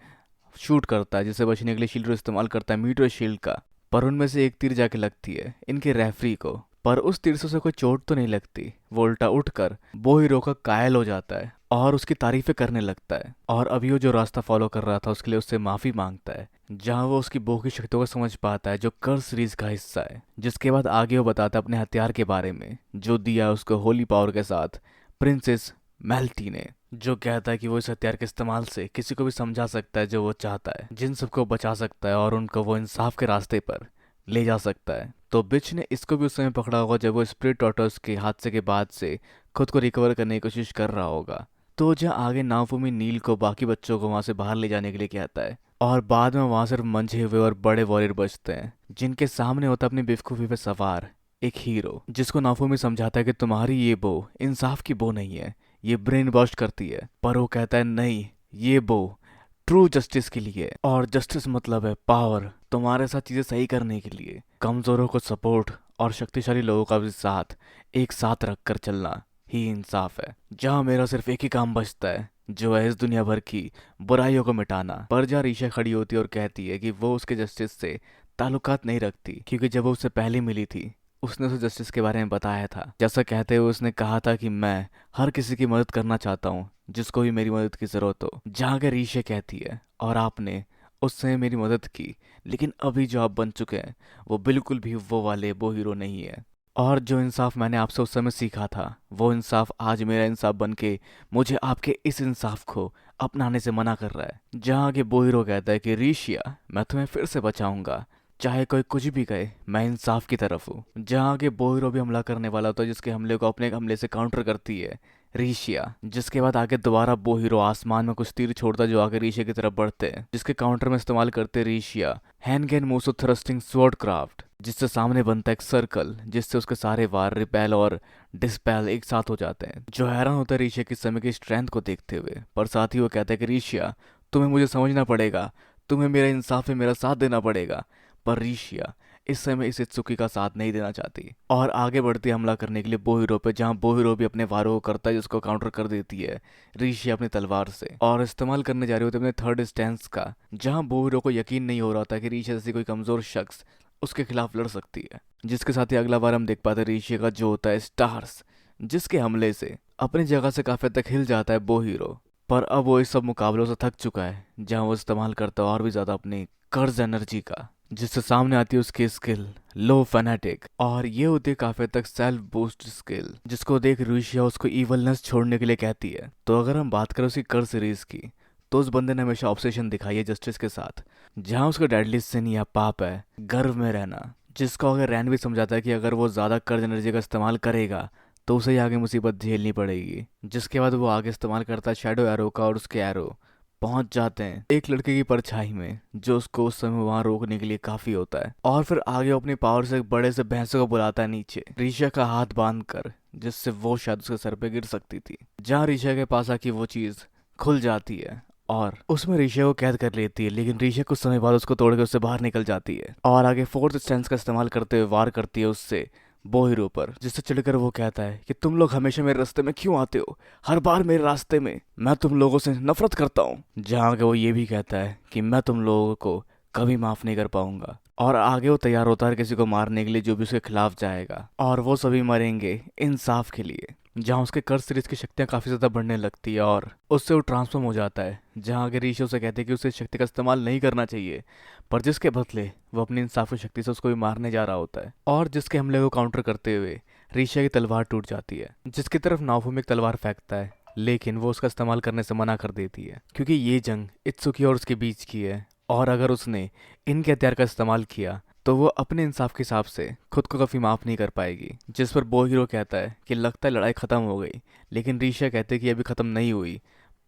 S1: शूट करता है, जिसे बचने के लिए शील्ड इस्तेमाल करता है मीटर शील्ड का। पर उनमें से एक तीर जाके लगती है इनके रेफरी को, पर उस तीर से उसे कोई चोट तो नहीं लगती। वो उल्टा उठकर बो हीरो का कायल हो जाता है और उसकी तारीफें करने लगता है, और अभी वो जो रास्ता फॉलो कर रहा था उसके लिए उससे माफी मांगता है, जहाँ वो उसकी बो की शक्तियों को समझ पाता है, जो कर्स सीरीज का हिस्सा है। जिसके बाद आगे वो बताता है अपने हथियार के बारे में, जो दिया उसको होली पावर के साथ प्रिंसेस मेल्टी ने, जो कहता है कि वो इस हथियार के इस्तेमाल से किसी को भी समझा सकता है जो वो चाहता है, जिन सबको बचा सकता है और उनको वो इंसाफ के रास्ते पर ले जा सकता है। तो बिच ने इसको भी उस समय पकड़ा होगा जब वो स्प्रिट टॉर्टोइस के हादसे के बाद से खुद को रिकवर करने की कोशिश कर रहा होगा। तो जहाँ आगे नाओफुमी नील को बाकी बच्चों को वहां से बाहर ले जाने के लिए कहता है, और बाद में वहां सिर्फ मंझे हुए और बड़े वॉरियर बचते हैं जिनके सामने होता है अपनी बेवकूफी पे सवार एक हीरो, जिसको नाफुमी समझाता है कि तुम्हारी ये बो इंसाफ की बो नहीं है, ये ब्रेन वॉश करती है। पर वो कहता है नहीं, ये बो ट्रू जस्टिस के लिए है, और जस्टिस मतलब है पावर, तुम्हारे साथ चीजें सही करने के लिए, कमजोरों को सपोर्ट और शक्तिशाली लोगों का भी साथ एक साथ रखकर चलना ही इंसाफ है। जहाँ मेरा सिर्फ एक ही काम बचता है, जो है इस दुनिया भर की बुराइयों को मिटाना। पर जहाँ रीशा खड़ी होती है और कहती है कि वो उसके जस्टिस से ताल्लुकात नहीं रखती, क्योंकि जब वो उससे पहले मिली थी उसने उसे जस्टिस के बारे में बताया था। जैसा कहते हुए उसने कहा था कि मैं हर किसी की मदद करना चाहता हूँ जिसको भी मेरी मदद की जरूरत हो। जहाँ के रीशे कहती है, और आपने उस समय मेरी मदद की, लेकिन अभी जो आप बन चुके हैं वो बिल्कुल भी वो हीरो नहीं है। और जो इंसाफ मैंने आपसे उस समय सीखा था, वो इंसाफ आज मेरा इंसाफ बन के मुझे आपके इस इंसाफ को अपनाने से मना कर रहा है। जहाँ के वो हीरो कहता है कि रीशिया, मैं तुम्हें फिर से बचाऊंगा, चाहे कोई कुछ भी कहे, मैं इंसाफ की तरफ हूँ। जहाँ आगे बोहिरो भी हमला करने वाला होता है, जिसके हमले को अपने हमले से काउंटर करती है रीशिया। जिसके बाद आगे दोबारा बोहिरो आसमान में कुछ तीर छोड़ता है जो आगे रीशिया की तरफ बढ़ते हैं, जिसके काउंटर में इस्तेमाल करते रीशिया हैंडगन मूसो थ्रस्टिंग स्वॉर्ड क्राफ्ट, जिससे सामने बनता है एक सर्कल, जिससे उसके सारे वार रिपेल और डिस्पेल एक साथ हो जाते हैं। जो हैरान होता है रीशिया की समय की स्ट्रेंथ को देखते हुए, पर साथ ही वो कहता है कि रीशिया, तुम्हें मुझे समझना पड़ेगा, तुम्हें मेरे इंसाफ में मेरा साथ देना पड़ेगा। पर रीशिया इस समय इस इत्सुकी का साथ नहीं देना चाहती और आगे बढ़ती है हमला करने के लिए बोहिरो पे, जहां बोहिरो भी अपने वारों को करता है जिसको काउंटर कर देती है रीशिया अपनी तलवार से, और इस्तेमाल करने जा रही होती है अपने थर्ड स्टैंस का, जहां बोहिरो को यकीन नहीं हो रहा था कि रीशिया जैसी कोई कमजोर शख्स उसके खिलाफ लड़ सकती है। जिसके साथ ही अगला बार हम देख पाते हैं रीशिया का जो होता है स्टार्स, जिसके हमले से अपनी जगह से काफी हद तक हिल जाता है बोहिरो। पर अब वो इस सब मुकाबलों से थक चुका है, जहां वो इस्तेमाल करता है और भी ज्यादा अपनी कर्ज एनर्जी का, जिससे सामने आती है उसकी स्किल लो फैनेटिक, और ये होती है काफी तक सेल्फ बूस्ट स्किल, जिसको देख रूशिया उसको इवलनेस छोड़ने के लिए कहती है। तो अगर हम बात करें उसकी कर सीरीज की, तो उस बंदे ने हमेशा ऑब्सेशन दिखाई है जस्टिस के साथ, जहां उसका डेडली सिन या पाप है गर्व में रहना, जिसको अगर रैन भी समझाता है कि अगर वो ज्यादा कर्ज एनर्जी का इस्तेमाल करेगा तो उसे ही आगे मुसीबत झेलनी पड़ेगी। जिसके बाद वो आगे इस्तेमाल करता है शैडो एरो का, और उसके एरो पहुंच जाते हैं एक लड़के की परछाई में, जो उसको उस समय वहां रोकने के लिए काफी होता है। और फिर आगे अपनी पावर से एक बड़े से भैंसे को बुलाता है नीचे, रीशा का हाथ बांध कर, जिससे वो शायद उसके सर पे गिर सकती थी। जहाँ रीशा के पास आके वो चीज खुल जाती है और उसमें रीशा को कैद कर लेती है, लेकिन रीशा कुछ समय बाद उसको तोड़ के उससे बाहर निकल जाती है और आगे फोर्थ स्टैंस का इस्तेमाल करते हुए वार करती है उससे बोहिरो पर, जिससे चिढ़कर वो कहता है कि तुम लोग हमेशा मेरे रास्ते में क्यों आते हो, हर बार मेरे रास्ते में, मैं तुम लोगों से नफरत करता हूँ। जहाँ के वो ये भी कहता है कि मैं तुम लोगों को कभी माफ नहीं कर पाऊंगा। और आगे वो तैयार होता है किसी को मारने के लिए जो भी उसके खिलाफ जाएगा, और वो सभी मरेंगे इंसाफ के लिए। जहाँ उसके कर्ज सीरीज की शक्तियाँ काफी ज्यादा बढ़ने लगती है और उससे वो ट्रांसफॉर्म हो जाता है। जहाँ आगे ऋषि उसे कहते हैं कि उसे इस शक्ति का इस्तेमाल नहीं करना चाहिए, पर जिसके बदले वो अपनी इंसाफी शक्ति से उसको भी मारने जा रहा होता है। और जिसके हमले को काउंटर करते हुए रीशा की तलवार टूट जाती है, जिसकी तरफ नाओफुमी एक तलवार फेंकता है, लेकिन वो उसका इस्तेमाल करने से मना कर देती है, क्योंकि ये जंग इत्सुकी और उसके बीच की है, और अगर उसने इनके हथियार का इस्तेमाल किया तो वो अपने इंसाफ के हिसाब से खुद को कभी माफ नहीं कर पाएगी। जिस पर बो हीरो कहता है कि लगता है लड़ाई खत्म हो गई, लेकिन रीशा कहते हैं कि अभी खत्म नहीं हुई।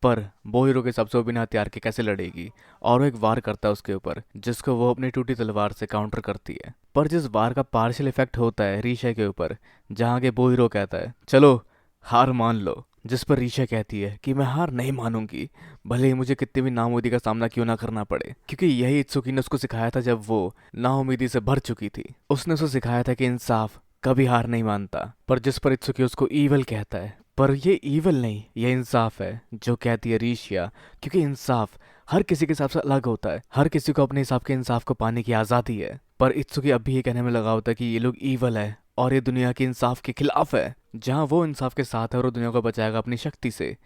S1: पर बो हीरो के हिसाब से वो बिना हथियार के कैसे लड़ेगी, और वो एक वार करता है उसके ऊपर, जिसको वो अपनी टूटी तलवार से काउंटर करती है। पर जिस वार का पार्शियल इफेक्ट होता है रीशा के ऊपर, जहाँ के बो हीरो कहता है चलो हार मान लो, जिस पर रीशा कहती है कि मैं हार नहीं मानूंगी, भले ही मुझे कितनी भी नाउमीदी का सामना क्यों ना करना पड़े, क्योंकि यही इत्सुकी ने उसको सिखाया था जब वो नाउमीदी से भर चुकी थी। उसने उसे सिखाया था कि इंसाफ कभी हार नहीं मानता। पर जिस पर इत्सुकी उसको ईवल कहता है, पर ये ईवल नहीं, ये इंसाफ है, जो कहती है रीशिया, क्योंकि इंसाफ हर किसी के हिसाब से अलग होता है, हर किसी को अपने हिसाब के इंसाफ को पाने की आज़ादी है। पर इत्सुकी अब भी ये कहने में लगा होता है कि ये लोग ईवल है और ये दुनिया के इंसाफ के खिलाफ है, जहाँ वो इंसाफ के साथ है और वो दुनिया को बचाएगा अपनी शक्ति से।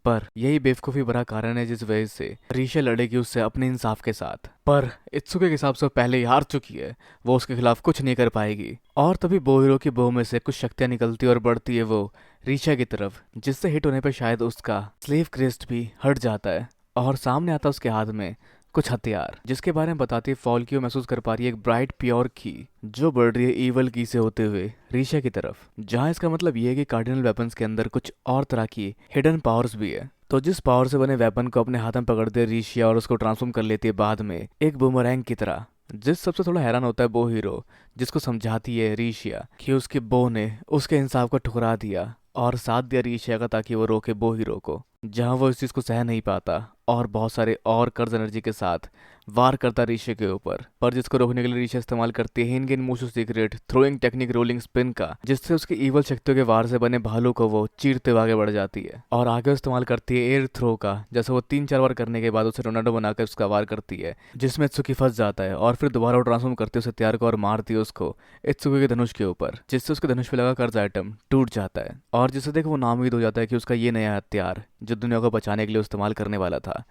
S1: पर यही बेवकूफ़ी भरा कारण है जिस वजह से रीशा लड़ेगी उससे अपने इंसाफ के साथ। पर इत्सुके के हिसाब से वो पहले ही हार चुकी है, वो उसके खिलाफ कुछ नहीं कर पाएगी। और तभी बो हीरो की बो में से कुछ शक्तियाँ निकलती और बढ़ती है वो रीशा की तरफ, जिससे हिट होने पर शायद उसका स्लेव क्रेस्ट भी हट जाता है और सामने आता है उसके हाथ में कुछ हथियार, जिसके बारे में बताती है फॉल्कियो महसूस कर पा रही है एक ब्राइट प्योर की जो बढ़ रही है ईवल की से होते हुए रीशा की तरफ, जहाँ इसका मतलब ये है कि कार्डिनल वेपन्स के अंदर कुछ और तरह की हिडन पावर्स भी है। तो जिस पावर से बने वेपन को अपने हाथ में पकड़ते है रीशिया और उसको ट्रांसफॉर्म कर लेती है बाद में एक बूमरैंग की तरह। जिस सबसे थोड़ा हैरान होता है वो हीरो, जिसको समझाती है रीशिया कि उसके बो ने उसके इंसाफ को ठुकरा दिया और साथ दिया रीशिया का ताकि वो रोके बो हीरो को, जहाँ वो इस चीज़ को सह नहीं पाता और बहुत सारे और कर्ज एनर्जी के साथ वार करता रीशे के ऊपर, पर जिसको रोकने के लिए रीशा इस्तेमाल करती है हिनगेन मूशु secret throwing technique rolling spin का, जिससे उसकी ईवल शक्तियों के वार से बने भालू को वो चीरते हुए आगे बढ़ जाती है। और आगे इस्तेमाल करती है एयर थ्रो का, जैसे वो 3-4 बार करने के बाद उसे रोनाल्डो बनाकर उसका वार करती है, जिसमें इत्सुकी फंस जाता है और फिर दोबारा वो ट्रांसफॉर्म करती है उस हथियार को और मारती है उसको इत्सुकी के धनुष के ऊपर, जिससे उसके धनुष पे लगा कर्ज आइटम टूट जाता है और जिससे देख वो नाउम्मीद हो जाता है कि उसका ये नया हथियार जो दुनिया को बचाने के लिए इस्तेमाल करने वाला था,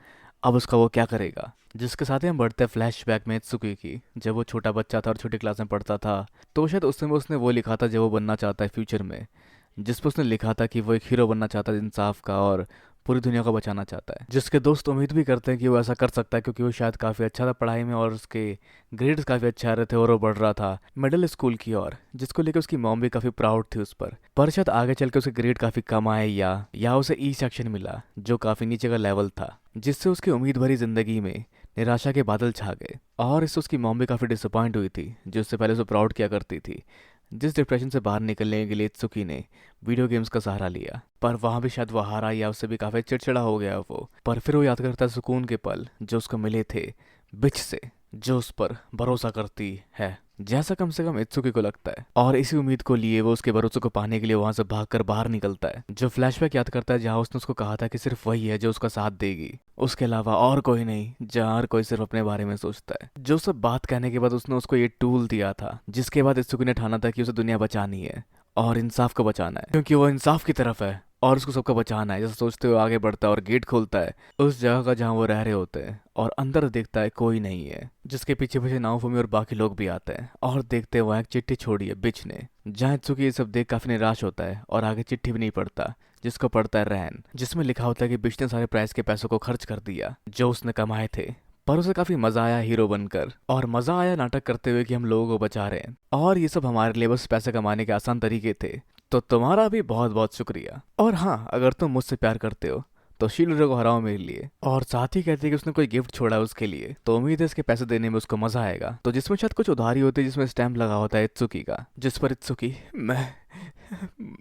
S1: अब उसका वो क्या करेगा। जिसके साथ ही हम बढ़ते हैं फ्लैशबैक में इत्सुकी की, जब वो छोटा बच्चा था और छोटी क्लास में पढ़ता था, तो शायद उस समय उसने वो लिखा था जो वो बनना चाहता है फ्यूचर में, जिस पर उसने लिखा था कि वो एक हीरो बनना चाहता है इंसाफ का और पूरी दुनिया को बचाना चाहता है। जिसके दोस्त उम्मीद भी करते हैं कि वो ऐसा कर सकता है क्योंकि वो शायद काफ़ी अच्छा था पढ़ाई में और उसके ग्रेड्स काफ़ी अच्छे आ रहे थे और वो बढ़ रहा था मिडिल स्कूल की ओर, जिसको लेकर उसकी मॉम भी काफ़ी प्राउड थी उस पर शायद आगे चल के उसके ग्रेड काफ़ी कम आए या उसे ई सेक्शन मिला जो काफ़ी नीचे का लेवल था, जिससे उसकी उम्मीद भरी जिंदगी में निराशा के बादल छा गए और इससे उसकी मॉम भी काफ़ी डिसअपॉइंट हुई थी जो उससे पहले उसे प्राउड किया करती थी। जिस डिप्रेशन से बाहर निकलने के लिए इत्सुकी ने वीडियो गेम्स का सहारा लिया, पर वहाँ भी शायद वो हारा या उससे भी काफ़ी चिड़चिड़ा हो गया वो, पर फिर वो याद करता है सुकून के पल जो उसको मिले थे बिच से, जो उस पर भरोसा करती है जैसा कम से कम इत्सुकी को लगता है, और इसी उम्मीद को लिए वो उसके भरोसे को पाने के लिए वहां से भागकर बाहर निकलता है। जो फ्लैशबैक याद करता है जहां उसने उसको कहा था कि सिर्फ वही है जो उसका साथ देगी, उसके अलावा और कोई नहीं, जहां हर कोई सिर्फ अपने बारे में सोचता है। जो सब बात कहने के बाद उसने उसको ये टूल दिया था, जिसके बाद इत्सुकी ने ठाना था कि उसे दुनिया बचानी है और इंसाफ को बचाना है क्योंकि वो इंसाफ की तरफ है और उसको सबका बचाना है। जैसा सोचते हुए आगे बढ़ता है और गेट खोलता है उस जगह का जहाँ वो रह रहे होते हैं और अंदर देखता है कोई नहीं है, जिसके पीछे पीछे नाओफुमी और बाकी लोग भी आते हैं और देखते हैं वहाँ एक चिट्ठी छोड़ी है बिच ने, जहाँ इत्सुकी ये सब देख काफी निराश होता है और आगे चिट्ठी भी नहीं पढ़ता, जिसको पढ़ता है रैन, जिसमें लिखा होता है कि बिच ने सारे प्राइस के पैसों को खर्च कर दिया जो उसने कमाए थे, पर उसे काफी मजा आया हीरो बनकर और मजा आया नाटक करते हुए कि हम लोगों को बचा रहे हैं और ये सब हमारे लिए बस पैसे कमाने के आसान तरीके थे, तो तुम्हारा भी बहुत बहुत शुक्रिया। और हाँ, अगर तुम मुझसे प्यार करते हो तो शील्डर को हराओ मेरे लिए। और साथ ही कहती है कि उसने कोई गिफ्ट छोड़ा है उसके लिए, तो उम्मीद है इसके पैसे देने में उसको मजा आएगा। तो जिसमें शायद कुछ उधारी होती है जिसमें स्टैम्प लगा होता है इत्सुकी का, जिस पर इत्सुकी मैं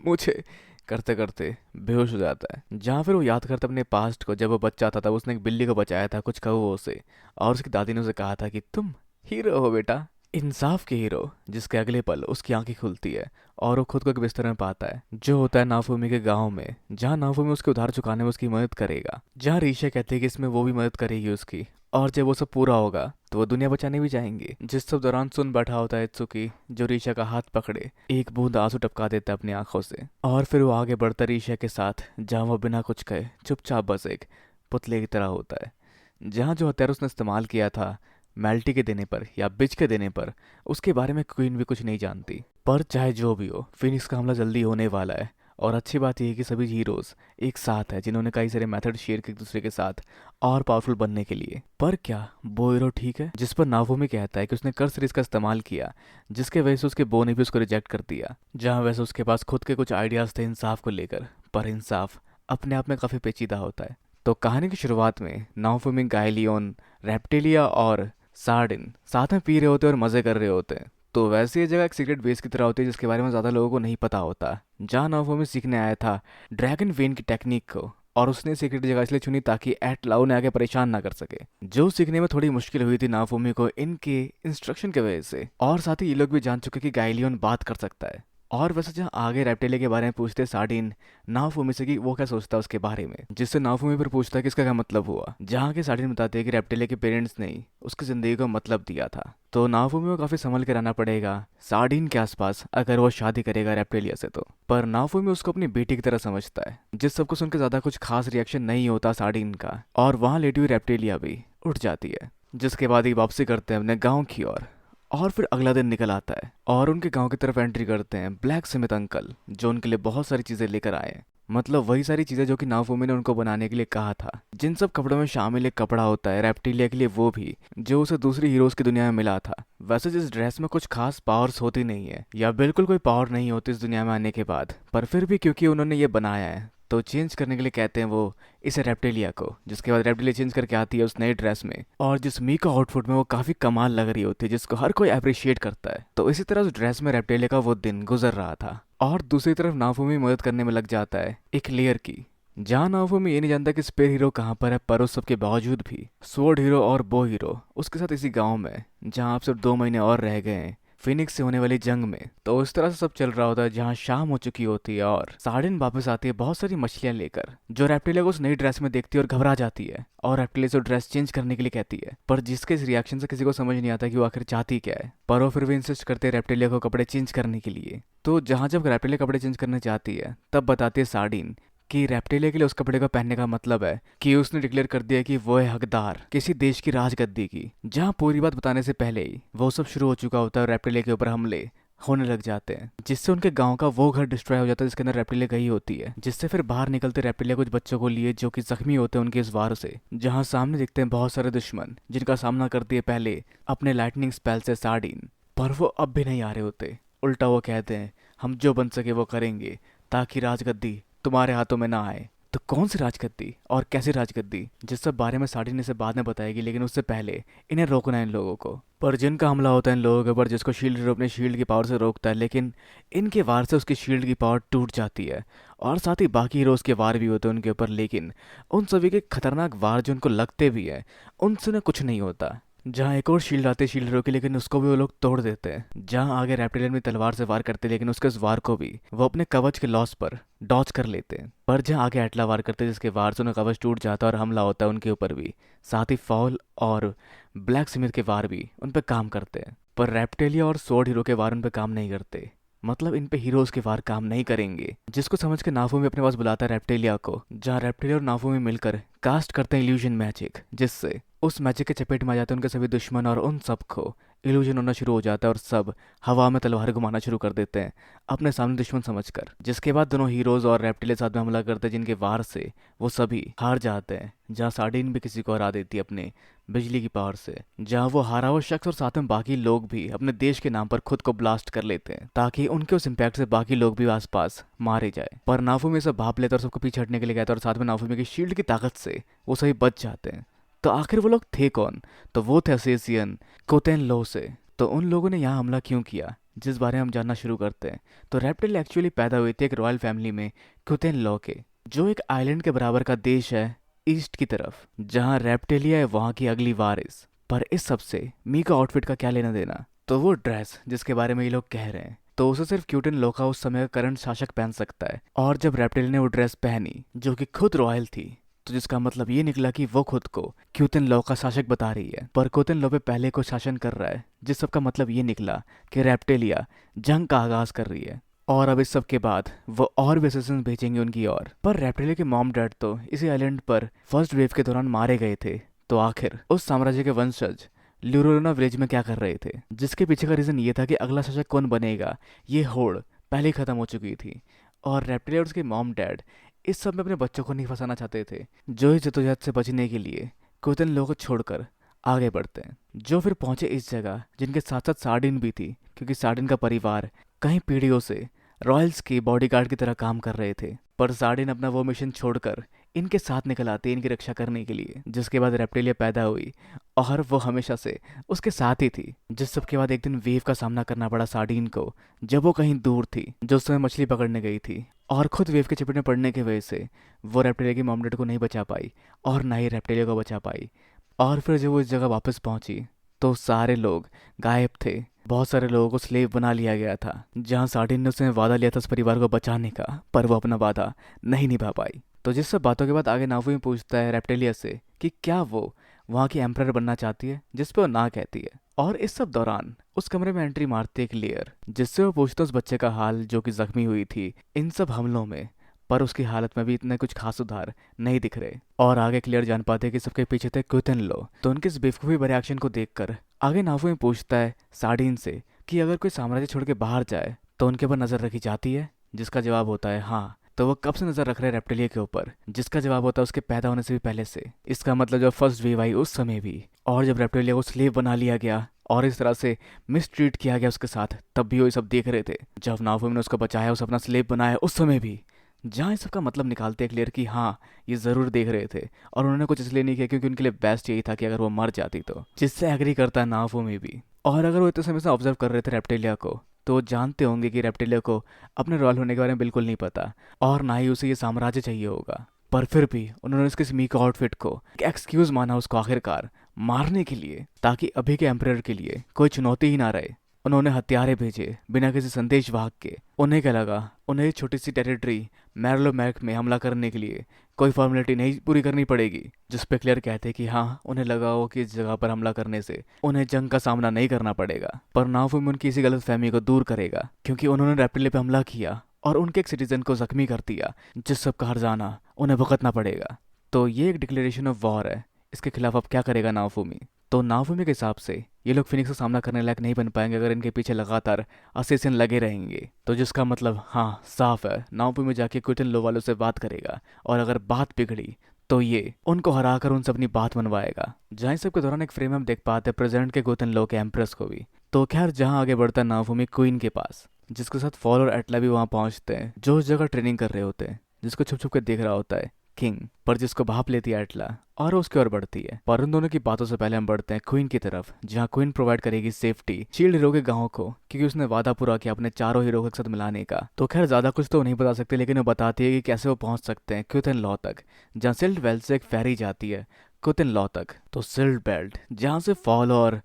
S1: मुझे करते करते बेहोश हो जाता है। जहाँ फिर वो याद करता अपने पास्ट को, जब वो बच्चा था तब उसने एक बिल्ली को बचाया था कुछ कौवों से और उसकी दादी ने उसे कहा था कि तुम हीरो हो बेटा, इंसाफ के हीरो। जिसके अगले पल उसकी आंखें खुलती है और वो खुद को एक बिस्तर में पाता है जो होता है नाफुमी के गांव में, जहाँ नाफुमी उसके उधार चुकाने में उसकी मदद करेगा, जहाँ रीशा कहती है कि इसमें वो भी मदद करेगी उसकी, और जब वो सब पूरा होगा तो वो दुनिया बचाने भी जाएंगे। जिस सब दौरान सुन बैठा होता है इत्सुकी, जो रीशा का हाथ पकड़े एक बूंद आंसू टपका देता है अपनी आंखों से, और फिर वो आगे बढ़ता रीशा के साथ, जहाँ वो बिना कुछ कहे चुपचाप बस एक पुतले की तरह होता है, जहाँ जो हथियार उसने इस्तेमाल किया था मेल्टी के देने पर या बिच के देने पर, उसके बारे में क्वीन भी कुछ नहीं जानती। पर चाहे जो भी हो, फिनिक्स का हमला जल्दी होने वाला है और अच्छी बात यह है कि सभी हीरोज एक साथ है जिन्होंने कई सारे मेथड शेयर किए एक दूसरे के साथ और पावरफुल बनने के लिए। पर क्या वो हीरो ठीक है जिस पर नाफुमी कहता है कि उसने कर्स सीरीज का इस्तेमाल किया, जिसके वजह से उसके बो ने भी उसको रिजेक्ट कर दिया, जहाँ वैसे उसके पास खुद के कुछ आइडियाज थे इंसाफ को लेकर, पर इंसाफ अपने आप में काफी पेचीदा होता है। तो कहानी की शुरुआत में नाफुमी, गायलियोन, रेप्टिलिया और सार्डिन साथ में पी रहे होते हैं और मजे कर रहे होते हैं। तो वैसे ये जगह एक सीक्रेट बेस की तरह होती है जिसके बारे में ज़्यादा लोगों को नहीं पता होता, जहाँ नाफुमी सीखने आया था ड्रैगन वेन की टेक्निक को, और उसने सीक्रेट जगह इसलिए चुनी ताकि एट लाउ ने आगे परेशान ना कर सके, जो सीखने में थोड़ी मुश्किल हुई थी नाफुमी को इनके इंस्ट्रक्शन की वजह से। और साथ ही ये लोग भी जान चुके कि गाइलियन बात कर सकता है। और वैसे जहाँ आगे रेप्टिलिया के बारे में पूछते सार्डिन नाफुमी से कि वो क्या सोचता है उसके बारे में, जिससे नाफुमी फिर पूछता है कि इसका क्या मतलब हुआ, जहाँ के सार्डिन बताते हैं कि रेप्टिलिया के पेरेंट्स ने ही उसकी जिंदगी को मतलब दिया था। तो नाफुमी को काफी संभल के रहना पड़ेगा सार्डिन के आसपास अगर वो शादी करेगा रेप्टिलिया से तो। पर नाफुमी उसको अपनी बेटी की तरह समझता है, जिस सबको सुनकर ज्यादा कुछ खास रिएक्शन नहीं होता सार्डिन का, और वहाँ लेटी हुई रेप्टिलिया भी उठ जाती है। जिसके बाद ही वापसी करते हैं अपने गाँव की ओर, और फिर अगला दिन निकल आता है और उनके गांव की तरफ एंट्री करते हैं ब्लैक स्मिथ अंकल, जो उनके लिए बहुत सारी चीज़ें लेकर आए हैं। मतलब वही सारी चीज़ें जो कि नाफूमी ने उनको बनाने के लिए कहा था। जिन सब कपड़ों में शामिल एक कपड़ा होता है रेप्टिलिया के लिए, वो भी जो उसे दूसरी हीरोज़ की दुनिया में मिला था। वैसे जिस ड्रेस में कुछ खास पावर्स होती नहीं है या बिल्कुल कोई पावर नहीं होती इस दुनिया में आने के बाद, पर फिर भी क्योंकि उन्होंने ये बनाया है तो चेंज करने के लिए कहते हैं वो इसे रेप्टिलिया को। जिसके बाद रेप्टिलिया चेंज करके आती है उस नई ड्रेस में, और जिस मीका आउटफिट में वो काफ़ी कमाल लग रही होती है, जिसको हर कोई अप्रिशिएट करता है। तो इसी तरह उस ड्रेस में रेप्टिलिया का वो दिन गुजर रहा था। और दूसरी तरफ नाफूमी मदद करने में लग जाता है एक लेयर की, जहाँ नाफूमी ये नहीं जानता कि स्पेयर हीरो कहाँ पर है, पर उस सब के बावजूद भी स्वॉर्ड हीरो और बो हीरो उसके साथ इसी गांव में, जहाँ अब सिर्फ 2 महीने और रह गए हैं फिनिक्स से होने वाली जंग में। तो इस तरह से सब चल रहा होता है, जहाँ शाम हो चुकी होती है और सार्डिन वापस आती है बहुत सारी मछलियां लेकर, जो रेप्टिलिया को उस नई ड्रेस में देखती है और घबरा जाती है और रेप्टिलिया से ड्रेस चेंज करने के लिए कहती है। पर जिसके इस रिएक्शन से किसी को समझ नहीं आता कि वो आखिर चाहती क्या है, पर वो फिर भी इंसिस्ट करते हैं रेप्टिलिया को कपड़े चेंज करने के लिए। तो जहाँ जब रेप्टिलिया कपड़े चेंज करने चाहती है तब बताती है सार्डिन कि रेप्टिलिया के लिए उस कपड़े को पहनने का मतलब है कि उसने डिक्लेयर कर दिया कि वो है हकदार किसी देश की राजगद्दी की। जहाँ पूरी बात बताने से पहले ही वो सब शुरू हो चुका होता है और रेप्टिलिया के ऊपर हमले होने लग जाते हैं, जिससे उनके गांव का वो घर डिस्ट्रॉय हो जाता है जिसके अंदर रेप्टिलिया गई होती है। जिससे फिर बाहर निकलते रेप्टिलिया कुछ बच्चों को लिए जो कि जख्मी होते हैं उनके इस वार से, जहाँ सामने दिखते हैं बहुत सारे दुश्मन जिनका सामना करती है पहले अपने लाइटनिंग स्पेल से सार्डिन। पर वो अब भी नहीं आ रहे होते, उल्टा वो कहते हैं हम जो बन सके वो करेंगे ताकि राजगद्दी तुम्हारे हाथों में ना आए। तो कौन सी राजगद्दी और कैसी राजगद्दी, जिस सब बारे में साड़ी ने से बाद में बताएगी, लेकिन उससे पहले इन्हें रोकना है इन लोगों को। पर जिनका हमला होता है इन लोगों के ऊपर, जिसको शील्ड हीरो अपने शील्ड की पावर से रोकता है, लेकिन इनके वार से उसकी शील्ड की पावर टूट जाती है। और साथ ही बाकी हीरोज़ के वार भी होते हैं उनके ऊपर, लेकिन उन सभी के खतरनाक वार जो उनको लगते भी हैं उनसे उन्हें कुछ नहीं होता। जहाँ एक और शील्ड आती है शील्ड हीरो की, लेकिन उसको भी वो लोग तोड़ देते हैं। जहाँ आगे रेप्टिलियन भी तलवार से वार करते हैं, लेकिन उसके उस वार को भी वो अपने कवच के लॉस पर डॉच कर लेते हैं। पर जहाँ आगे एटला वार करते हैं जिसके वार से उन्हें कवच टूट जाता है और हमला होता है उनके ऊपर भी, साथ ही फॉल और ब्लैक स्मिथ के वार भी उन पर काम करते हैं। पर रेप्टिलिया और स्वॉर्ड हीरो के वार उन पर काम नहीं करते, मतलब इन पे हीरोज के वार काम नहीं करेंगे। जिसको समझ के नाफूमी अपने पास बुलाता है रेप्टिलिया को, जहाँ रेप्टिलिया और नाफूमी मिलकर कास्ट करते हैं इल्यूजन मैजिक, जिससे उस मैजिक के चपेट में आ जाते हैं उनके सभी दुश्मन और उन सबको इल्यूजन होना शुरू हो जाता है और सब हवा में तलवार घुमाना शुरू कर देते हैं अपने सामने दुश्मन समझकर। जिसके बाद दोनों हीरोज और रेप्टिलिया साथ में हमला करते हैं, जिनके वार से वो सभी हार जाते हैं। जहाँ सार्डिन भी किसी को हरा देती है अपने बिजली की पावर से, जहाँ वो हारा हुआ शख्स और साथ में बाकी लोग भी अपने देश के नाम पर खुद को ब्लास्ट कर लेते हैं ताकि उनके उस इम्पैक्ट से बाकी लोग भी आसपास मारे जाए। पर नाफूमी सब भाप लेता है और सबको पीछे हटने के लिए कहता है, और साथ में नाफूमी की शील्ड की ताकत से वो सभी बच जाते हैं। तो आखिर वो लोग थे कौन? तो वो थे असेसियन कोतेन लो से। तो उन लोगों ने यहाँ हमला क्यों किया, जिस बारे में हम जानना शुरू करते हैं। तो रेप्टिल एक्चुअली पैदा हुई थी एक रॉयल फैमिली में कोतेन लो के, जो एक आइलैंड के बराबर का देश है ईस्ट की तरफ, जहाँ रेप्टिलिया है वहाँ की अगली वारिस। पर इस सब से मीका आउटफिट का क्या लेना देना? तो वो ड्रेस जिसके बारे में ये लोग कह रहे हैं, तो उसे सिर्फ क्यूटन लोका उस समय का करंट शासक पहन सकता है। और जब रेप्टिलिया ने वो ड्रेस पहनी जो कि खुद रॉयल थी, तो जिसका मतलब ये निकला कि वो खुद को क्यूतन लो का शासक बता रही है, पर क्यूतन लो पे पहले को शासन कर रहा है, जिस सब का मतलब ये निकला कि रेप्टिलिया जंग का आगाज कर रही है। और अब इस सब के बाद वो और भी असिस्टेंस भेजेंगे उनकी ओर। पर रेप्टिलिया के मॉम डैड तो इसी आइलैंड पर फर्स्ट वेव के दौरान मारे गए थे। तो आखिर उस साम्राज्य के वंशज ल्यूरोना विलेज में क्या कर रहे थे, जिसके पीछे का रीजन ये था कि अगला शासक कौन बनेगा, ये होड़ पहले ही खत्म हो चुकी थी। और रेप्टिलिया और उसके मॉम डैड इस सब में अपने बच्चों को नहीं फंसाना चाहते थे, जो इस जद्दोजहद से बचने के लिए क्यूतन लोगों को छोड़कर आगे बढ़ते हैं। जो फिर पहुंचे इस जगह जिनके साथ साथ सार्डिन भी थी, क्योंकि सार्डिन का परिवार कई पीढ़ियों से रॉयल्स के बॉडीगार्ड की तरह काम कर रहे थे। पर सार्डिन अपना वो मिशन छोड़कर इनके साथ निकल आते इनकी रक्षा करने के लिए। जिसके बाद रेप्टिलिया पैदा हुई और वो हमेशा से उसके साथ ही थी। जिस सब के बाद एक दिन वेव का सामना करना पड़ा सार्डिन को, जब वो कहीं दूर थी, जो उस समय मछली पकड़ने गई थी, और खुद वेव के चपेट में पड़ने की वजह से वो रेप्टिलिया की मॉम डैड को नहीं बचा पाई और ना ही रेप्टिलिया को बचा पाई। और फिर जब वो इस जगह वापस पहुंची तो सारे लोग गायब थे। बहुत सारे लोगों को स्लेव बना लिया गया था, जहां सार्डिन ने उसने वादा लिया था उस परिवार को बचाने का, पर वो अपना वादा नहीं निभा पाई। तो जिस सब बातों के बाद आगे नाफूमी पूछता है रेप्टिलिया से कि क्या वो वहाँ की एम्परर बनना चाहती है, जिस पे वो ना कहती है। और इस सब दौरान उस कमरे में एंट्री मारती है एक लेयर, जिससे वो पूछता है उस बच्चे का हाल जो कि जख्मी हुई थी इन सब हमलों में, पर उसकी हालत में भी इतने कुछ खास सुधार नहीं दिख रहे। और आगे क्लियर जान पाते कि सबके पीछे थे क्यूतन लो। तो उनके इस बेवकूफ़ी भरे एक्शन को देखकर आगे नाफूमी पूछता है सार्डिन से कि अगर कोई साम्राज्य छोड़ के बाहर जाए तो उनके ऊपर नजर रखी जाती है, जिसका जवाब होता है हाँ, तो वो कब से नजर रख रहे हैं रेप्टिलिया के ऊपर, जिसका जवाब होता है उसके पैदा होने से भी पहले से। इसका मतलब जब फर्स्ट वेव आई उस समय भी, और जब रेप्टिलिया को स्लेव बना लिया गया और इस तरह से मिसट्रीट किया गया उसके साथ, तब भी वो ये सब देख रहे थे। जब नाफुमी ने उसको बचाया, उसे अपना स्लेव बनाया, उस समय भी। जहाँ इस सबका मतलब निकालते हैं क्लियर कि हाँ ये ज़रूर देख रहे थे, और उन्होंने कुछ इसलिए नहीं किया क्योंकि उनके लिए बेस्ट यही था कि अगर वो मर जाती तो, जिससे एग्री करता है नाफुमी भी। और अगर वो इतने समय से ऑब्जर्व कर रहे थे रेप्टिलिया को, तो वो जानते होंगे कि रेप्टिलिया को अपने रॉयल होने के बारे में बिल्कुल नहीं पता, और ना ही उसे ये साम्राज्य चाहिए होगा। पर फिर भी उन्होंने उसके स्मीक आउटफिट को एक एक्सक्यूज माना उसको आखिरकार मारने के लिए, ताकि अभी के एम्परर के लिए कोई चुनौती ही ना रहे। उन्होंने हत्यारे भेजे बिना किसी संदेश वाहक के। उन्हें क्या लगा, उन्हें छोटी सी टेरिटरी मैरलोमैक में हमला करने के लिए कोई फॉर्मेलिटी नहीं पूरी करनी पड़ेगी, जिस पे क्लियर कहते कि हाँ उन्हें लगा हो कि इस जगह पर हमला करने से उन्हें जंग का सामना नहीं करना पड़ेगा। पर नाफुमी उनकी इसी गलत फहमी को दूर करेगा, क्योंकि उन्होंने रेप्टिलिया पे हमला किया और उनके एक सिटीजन को जख्मी कर दिया, जिस सब का हर्जाना उन्हें भुगतना पड़ेगा। तो ये एक डिक्लेरेशन ऑफ वॉर है। इसके खिलाफ अब क्या करेगा नाफुमी? तो नाफुमी के हिसाब से ये लोग फिनिक्स का सामना करने लायक नहीं बन पाएंगे अगर इनके पीछे लगातार असेसिन लगे रहेंगे। तो जिसका मतलब हाँ साफ है, नाफुमी जाके क्विटन लो वालों से बात करेगा, और अगर बात बिगड़ी तो ये उनको हराकर उनसे अपनी बात मनवाएगा। जहाँ इस सब के दौरान एक फ्रेम हम देख पाते हैं प्रेसिडेंट के गोतन लो के एम्प्रेस को भी। तो खैर जहाँ आगे बढ़ता है नाफुमी क्वीन के पास, जिसके साथ फॉल और एटला भी वहाँ पहुँचते हैं, जो उस जगह ट्रेनिंग कर रहे होते हैं, जिसको छुप छुप के देख रहा होता है किंग, पर जिसको भाप लेती है एटला और उसकी ओर बढ़ती है। पर उन दोनों की बातों से पहले हम बढ़ते हैं क्वीन की तरफ, जहाँ क्वीन प्रोवाइड करेगी सेफ्टी शील्ड हीरो के गांव को, क्योंकि उसने वादा पूरा किया अपने चारों हीरो को एक साथ मिलाने का। तो खैर ज्यादा कुछ तो नहीं बता सकते, लेकिन वो बताती है कि कैसे वो पहुंच सकते हैं क्विटन लॉ तक, जहाँ सिल्ड बेल्ट से एक फेरी जाती है क्विटन लॉ तक। तो सिल्ड बेल्ट जहाँ से फॉल और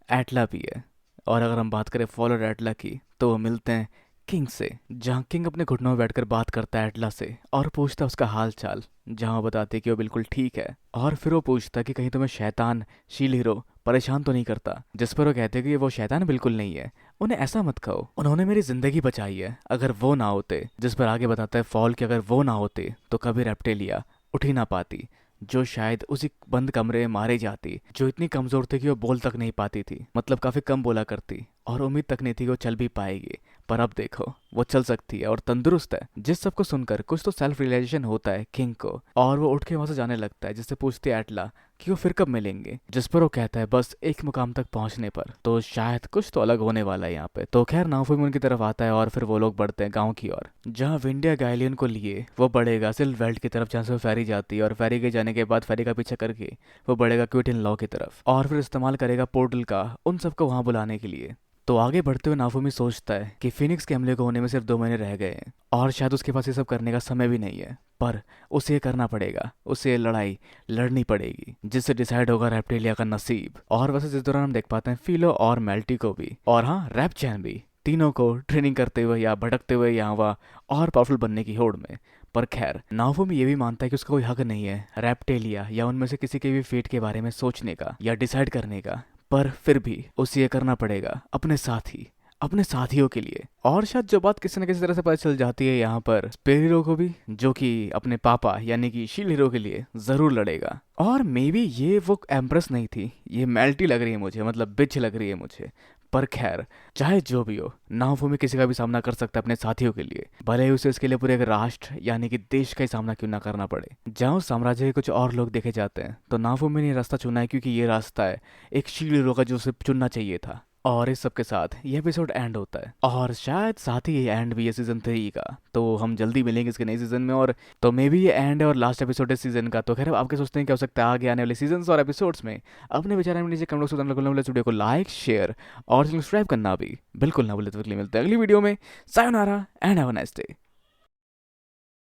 S1: एटला भी है। और अगर हम बात करें फॉल और एटला की, तो वो मिलते हैं किंग से, जहाँ किंग अपने घुटनों में बैठकर बात करता है एटला से और पूछता है उसका हाल चाल, जहाँ वो बताते हैं कि वो बिल्कुल ठीक है। और फिर वो पूछता है कि कहीं तुम्हें शैतान शील हीरो परेशान तो नहीं करता, जिस पर वो कहते हैं कि वो शैतान बिल्कुल नहीं है, उन्हें ऐसा मत कहो, उन्होंने मेरी जिंदगी बचाई है, अगर वो ना होते। जिस पर आगे बताता है फॉल कि अगर वो ना होते तो कभी रेप्टिलिया उठ ही ना पाती, जो शायद उसी बंद कमरे में मारे जाती, जो इतनी कमजोर थी कि वो बोल तक नहीं पाती थी, मतलब काफी कम बोला करती, और उम्मीद तक नहीं थी कि वो चल भी पाएगी। पर अब देखो वो चल सकती है और तंदुरुस्त है। जिस सबको सुनकर कुछ तो सेल्फ रियलाइजेशन होता है किंग को, और वो उठ के वहां से जाने लगता है, जिससे पूछती है एटला कि वो फिर कब मिलेंगे, जिस पर वो कहता है बस एक मुकाम तक पहुंचने पर। तो शायद कुछ तो अलग होने वाला है यहाँ पे। तो खैर नाफुमी उनकी तरफ आता है और फिर वो लोग बढ़ते हैं गाँव की ओर, जहाँ विंडिया गायलियन को लिए वो बढ़ेगा सिल्व वेल्ट की तरफ, जहाँ से वो फेरी जाती है, और फेरी के जाने के बाद फेरी का पीछा करके वो बढ़ेगा क्विटन लॉ की तरफ, और फिर इस्तेमाल करेगा पोर्टल का उन सबको वहां बुलाने के लिए। तो आगे बढ़ते हुए नाफुमी सोचता है कि फिनिक्स के हमले को होने में सिर्फ 2 महीने रह गए हैं, और शायद उसके पास ये सब करने का समय भी नहीं है, पर उसे ये करना पड़ेगा, उसे ये लड़ाई लड़नी पड़ेगी, जिससे डिसाइड होगा रेप्टिलिया का नसीब। और वैसे जिस दौरान हम देख पाते हैं फिलो और मेल्टी को भी, और हाँ रैपचैन भी, तीनों को ट्रेनिंग करते हुए या भटकते हुए यहाँ वहाँ और पावरफुल बनने की होड़ में। पर खैर नाफुमी ये भी मानता है कि उसका कोई हक नहीं है रेप्टिलिया या उनमें से किसी के भी फेट के बारे में सोचने का या डिसाइड करने का, पर फिर भी उसे ये करना पड़ेगा अपने साथी अपने साथियों के लिए। और शायद जो बात किसी न किसी तरह से पता चल जाती है यहाँ पर स्पेयर हीरो को भी, जो कि अपने पापा यानी कि शील्ड हीरो के लिए जरूर लड़ेगा। और मे बी ये वो एम्प्रेस नहीं थी, ये मेल्टी लग रही है मुझे, मतलब बिच लग रही है मुझे। पर खैर चाहे जो भी हो, नाफुमी किसी का भी सामना कर सकता है अपने साथियों के लिए, भले ही उसे इसके लिए पूरे एक राष्ट्र यानी कि देश का ही सामना क्यों ना करना पड़े। जहाँ उस साम्राज्य के कुछ और लोग देखे जाते हैं, तो नाफुमी ने रास्ता चुना है क्योंकि ये रास्ता है एक शील्ड हीरो का जो उसे चुनना चाहिए था। और इस सब के साथ ये एपिसोड एंड होता है, और शायद साथ ही ये एंड भी है सीजन 3 का। तो हम जल्दी मिलेंगे इसके नए सीजन में, और तो मे बी ये एंड है और लास्ट एपिसोड है सीजन का। तो खैर आप क्या सोचते हैं क्या हो सकता है आगे आने वाले सीजन और एपिसोड्स में? अपने विचार में नीचे कमेंट बॉक्स में वीडियो को लाइक शेयर और सब्सक्राइब करना भी बिल्कुल ना भूले। तो अगली मिलते हैं अगली वीडियो में। Sayonara and have a nice day.